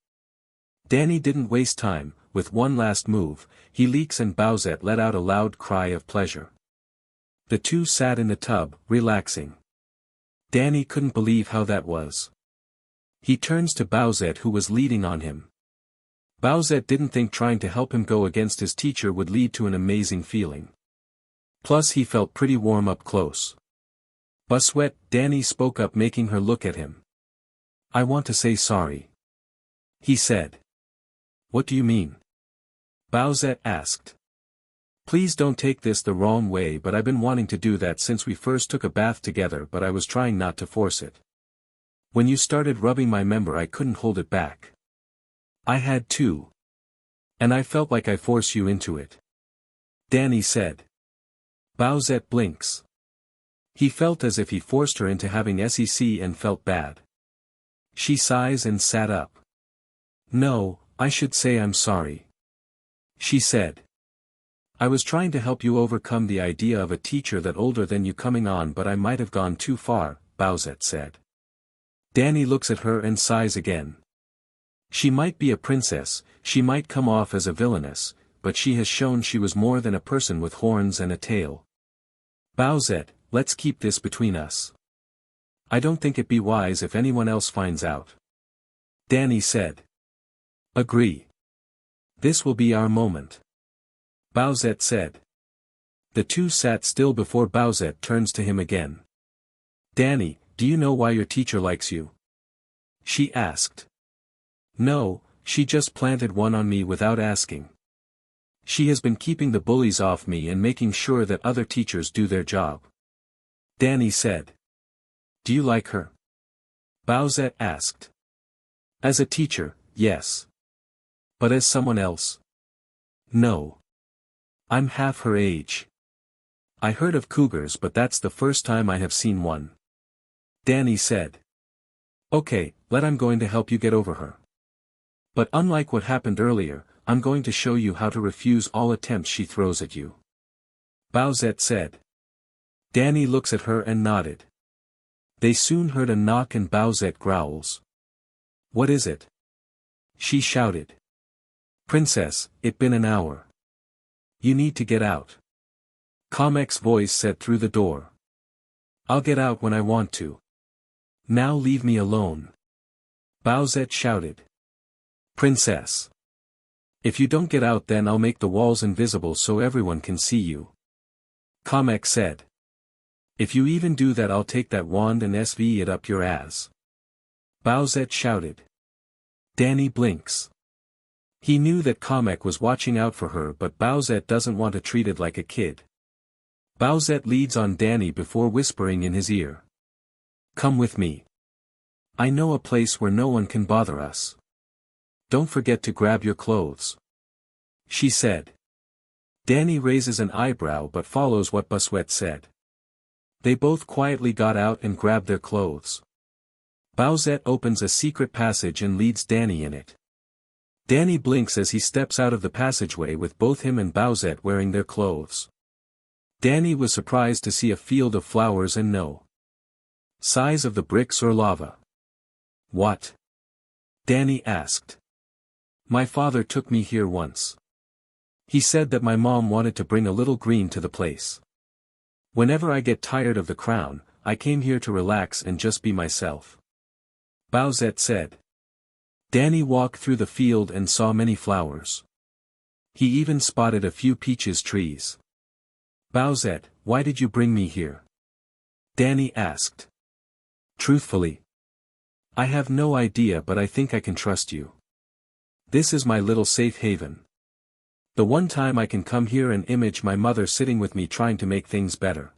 Danny didn't waste time, with one last move, he leaks and Bowsette let out a loud cry of pleasure. The two sat in the tub, relaxing. Danny couldn't believe how that was. He turns to Bowsette who was leading on him. Bowsette didn't think trying to help him go against his teacher would lead to an amazing feeling. Plus he felt pretty warm up close. Bowsette, Danny spoke up making her look at him. I want to say sorry. He said. What do you mean? Bowsette asked. Please don't take this the wrong way but I've been wanting to do that since we first took a bath together but I was trying not to force it. When you started rubbing my member I couldn't hold it back. I had to. And I felt like I forced you into it. Danny said. Bowsette blinks. He felt as if he forced her into having sex and felt bad. She sighs and sat up. No, I should say I'm sorry. She said. I was trying to help you overcome the idea of a teacher that older than you coming on but I might have gone too far, Bowsette said. Danny looks at her and sighs again. She might be a princess, she might come off as a villainess, but she has shown she was more than a person with horns and a tail. Bowsette, let's keep this between us. I don't think it be wise if anyone else finds out. Danny said. Agree. This will be our moment. Bowsette said. The two sat still before Bowsette turns to him again. Danny, do you know why your teacher likes you? She asked. No, she just planted one on me without asking. She has been keeping the bullies off me and making sure that other teachers do their job. Danny said. Do you like her? Bowsette asked. As a teacher, yes. But as someone else? No. I'm half her age. I heard of cougars but that's the first time I have seen one. Danny said. Okay, I'm going to help you get over her. But unlike what happened earlier, I'm going to show you how to refuse all attempts she throws at you. Bowsette said. Danny looks at her and nodded. They soon heard a knock and Bowsette growls. What is it? She shouted. Princess, it's been an hour. You need to get out. Kamek's voice said through the door. I'll get out when I want to. Now leave me alone. Bowsette shouted. Princess. If you don't get out then I'll make the walls invisible so everyone can see you. Kamek said. If you even do that I'll take that wand and SV it up your ass. Bowsette shouted. Danny blinks. He knew that Kamek was watching out for her but Bowsette doesn't want to treat it like a kid. Bowsette leads on Danny before whispering in his ear. Come with me. I know a place where no one can bother us. Don't forget to grab your clothes. She said. Danny raises an eyebrow but follows what Bowsette said. They both quietly got out and grabbed their clothes. Bowsette opens a secret passage and leads Danny in it. Danny blinks as he steps out of the passageway with both him and Bowsette wearing their clothes. Danny was surprised to see a field of flowers and no size of the bricks or lava. What? Danny asked. My father took me here once. He said that my mom wanted to bring a little green to the place. Whenever I get tired of the crown, I came here to relax and just be myself. Bowsette said. Danny walked through the field and saw many flowers. He even spotted a few peaches trees. Bowsette, why did you bring me here? Danny asked. Truthfully, I have no idea but I think I can trust you. This is my little safe haven. The one time I can come here and image my mother sitting with me trying to make things better.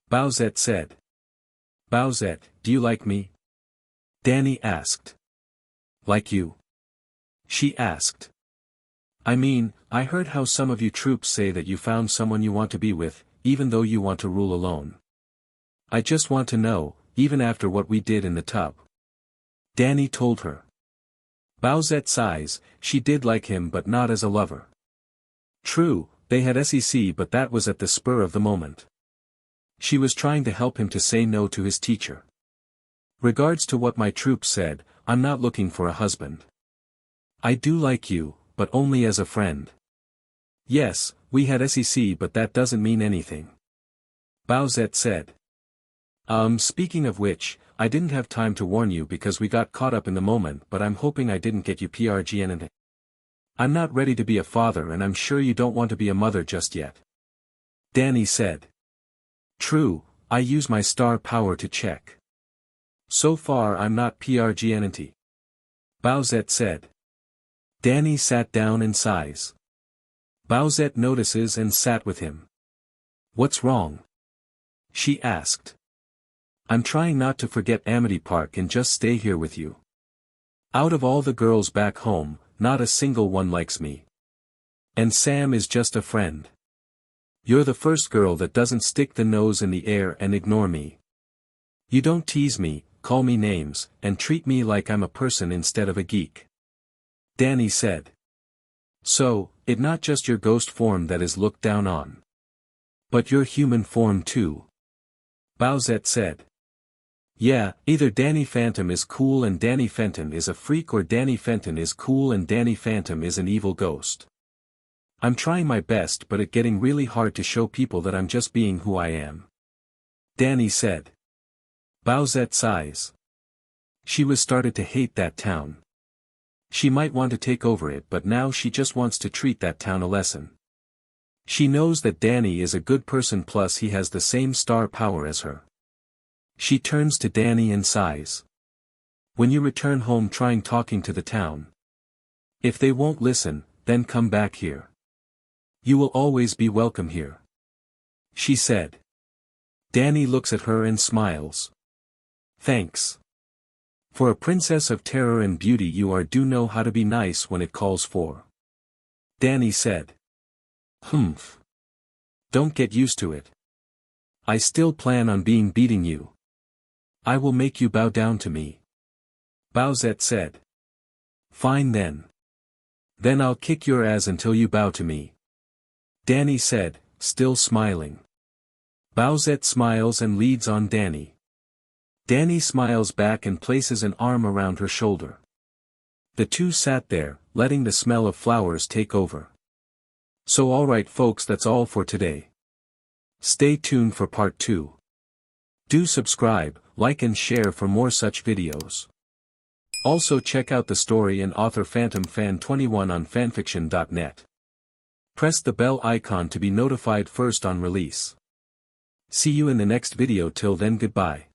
Bowsette said. Bowsette, do you like me? Danny asked. Like you? She asked. I mean, I heard how some of you troops say that you found someone you want to be with, even though you want to rule alone. I just want to know, even after what we did in the tub. Danny told her. Bowsette sighs, she did like him but not as a lover. True, they had SEC but that was at the spur of the moment. She was trying to help him to say no to his teacher. Regards to what my troops said, I'm not looking for a husband. I do like you, but only as a friend. Yes, we had SEC but that doesn't mean anything. Bowsette said. Speaking of which, I didn't have time to warn you because we got caught up in the moment but I'm hoping I didn't get you PRGN. I'm not ready to be a father and I'm sure you don't want to be a mother just yet. Danny said. True, I use my star power to check. So far I'm not PRGNT. Bowsette said. Danny sat down and sighs. Bowsette notices and sat with him. What's wrong? She asked. I'm trying not to forget Amity Park and just stay here with you. Out of all the girls back home, not a single one likes me. And Sam is just a friend. You're the first girl that doesn't stick the nose in the air and ignore me. You don't tease me, call me names, and treat me like I'm a person instead of a geek. Danny said. So, it's not just your ghost form that is looked down on. But your human form too. Bowsette said. Yeah, either dannyphantom is cool and dannyphantom is a freak or dannyphantom is cool and dannyphantom is an evil ghost. I'm trying my best but it's getting really hard to show people that I'm just being who I am. Danny said. Bowsette sighs. She was started to hate that town. She might want to take over it but now she just wants to treat that town a lesson. She knows that Danny is a good person plus he has the same star power as her. She turns to Danny and sighs. When you return home trying talking to the town. If they won't listen, then come back here. You will always be welcome here. She said. Danny looks at her and smiles. Thanks. For a princess of terror and beauty you do know how to be nice when it calls for. Danny said. Humph. Don't get used to it. I still plan on beating you. I will make you bow down to me. Bowsette said. Fine then. Then I'll kick your ass until you bow to me. Danny said, still smiling. Bowsette smiles and leads on Danny. Danny smiles back and places an arm around her shoulder. The two sat there, letting the smell of flowers take over. So alright folks, that's all for today. Stay tuned for part 2. Do subscribe, like and share for more such videos. Also check out the story and author Phantom Fan 21 on FANFICTIONnet. Press the bell icon to be notified first on release. See you in the next video. Till then, goodbye.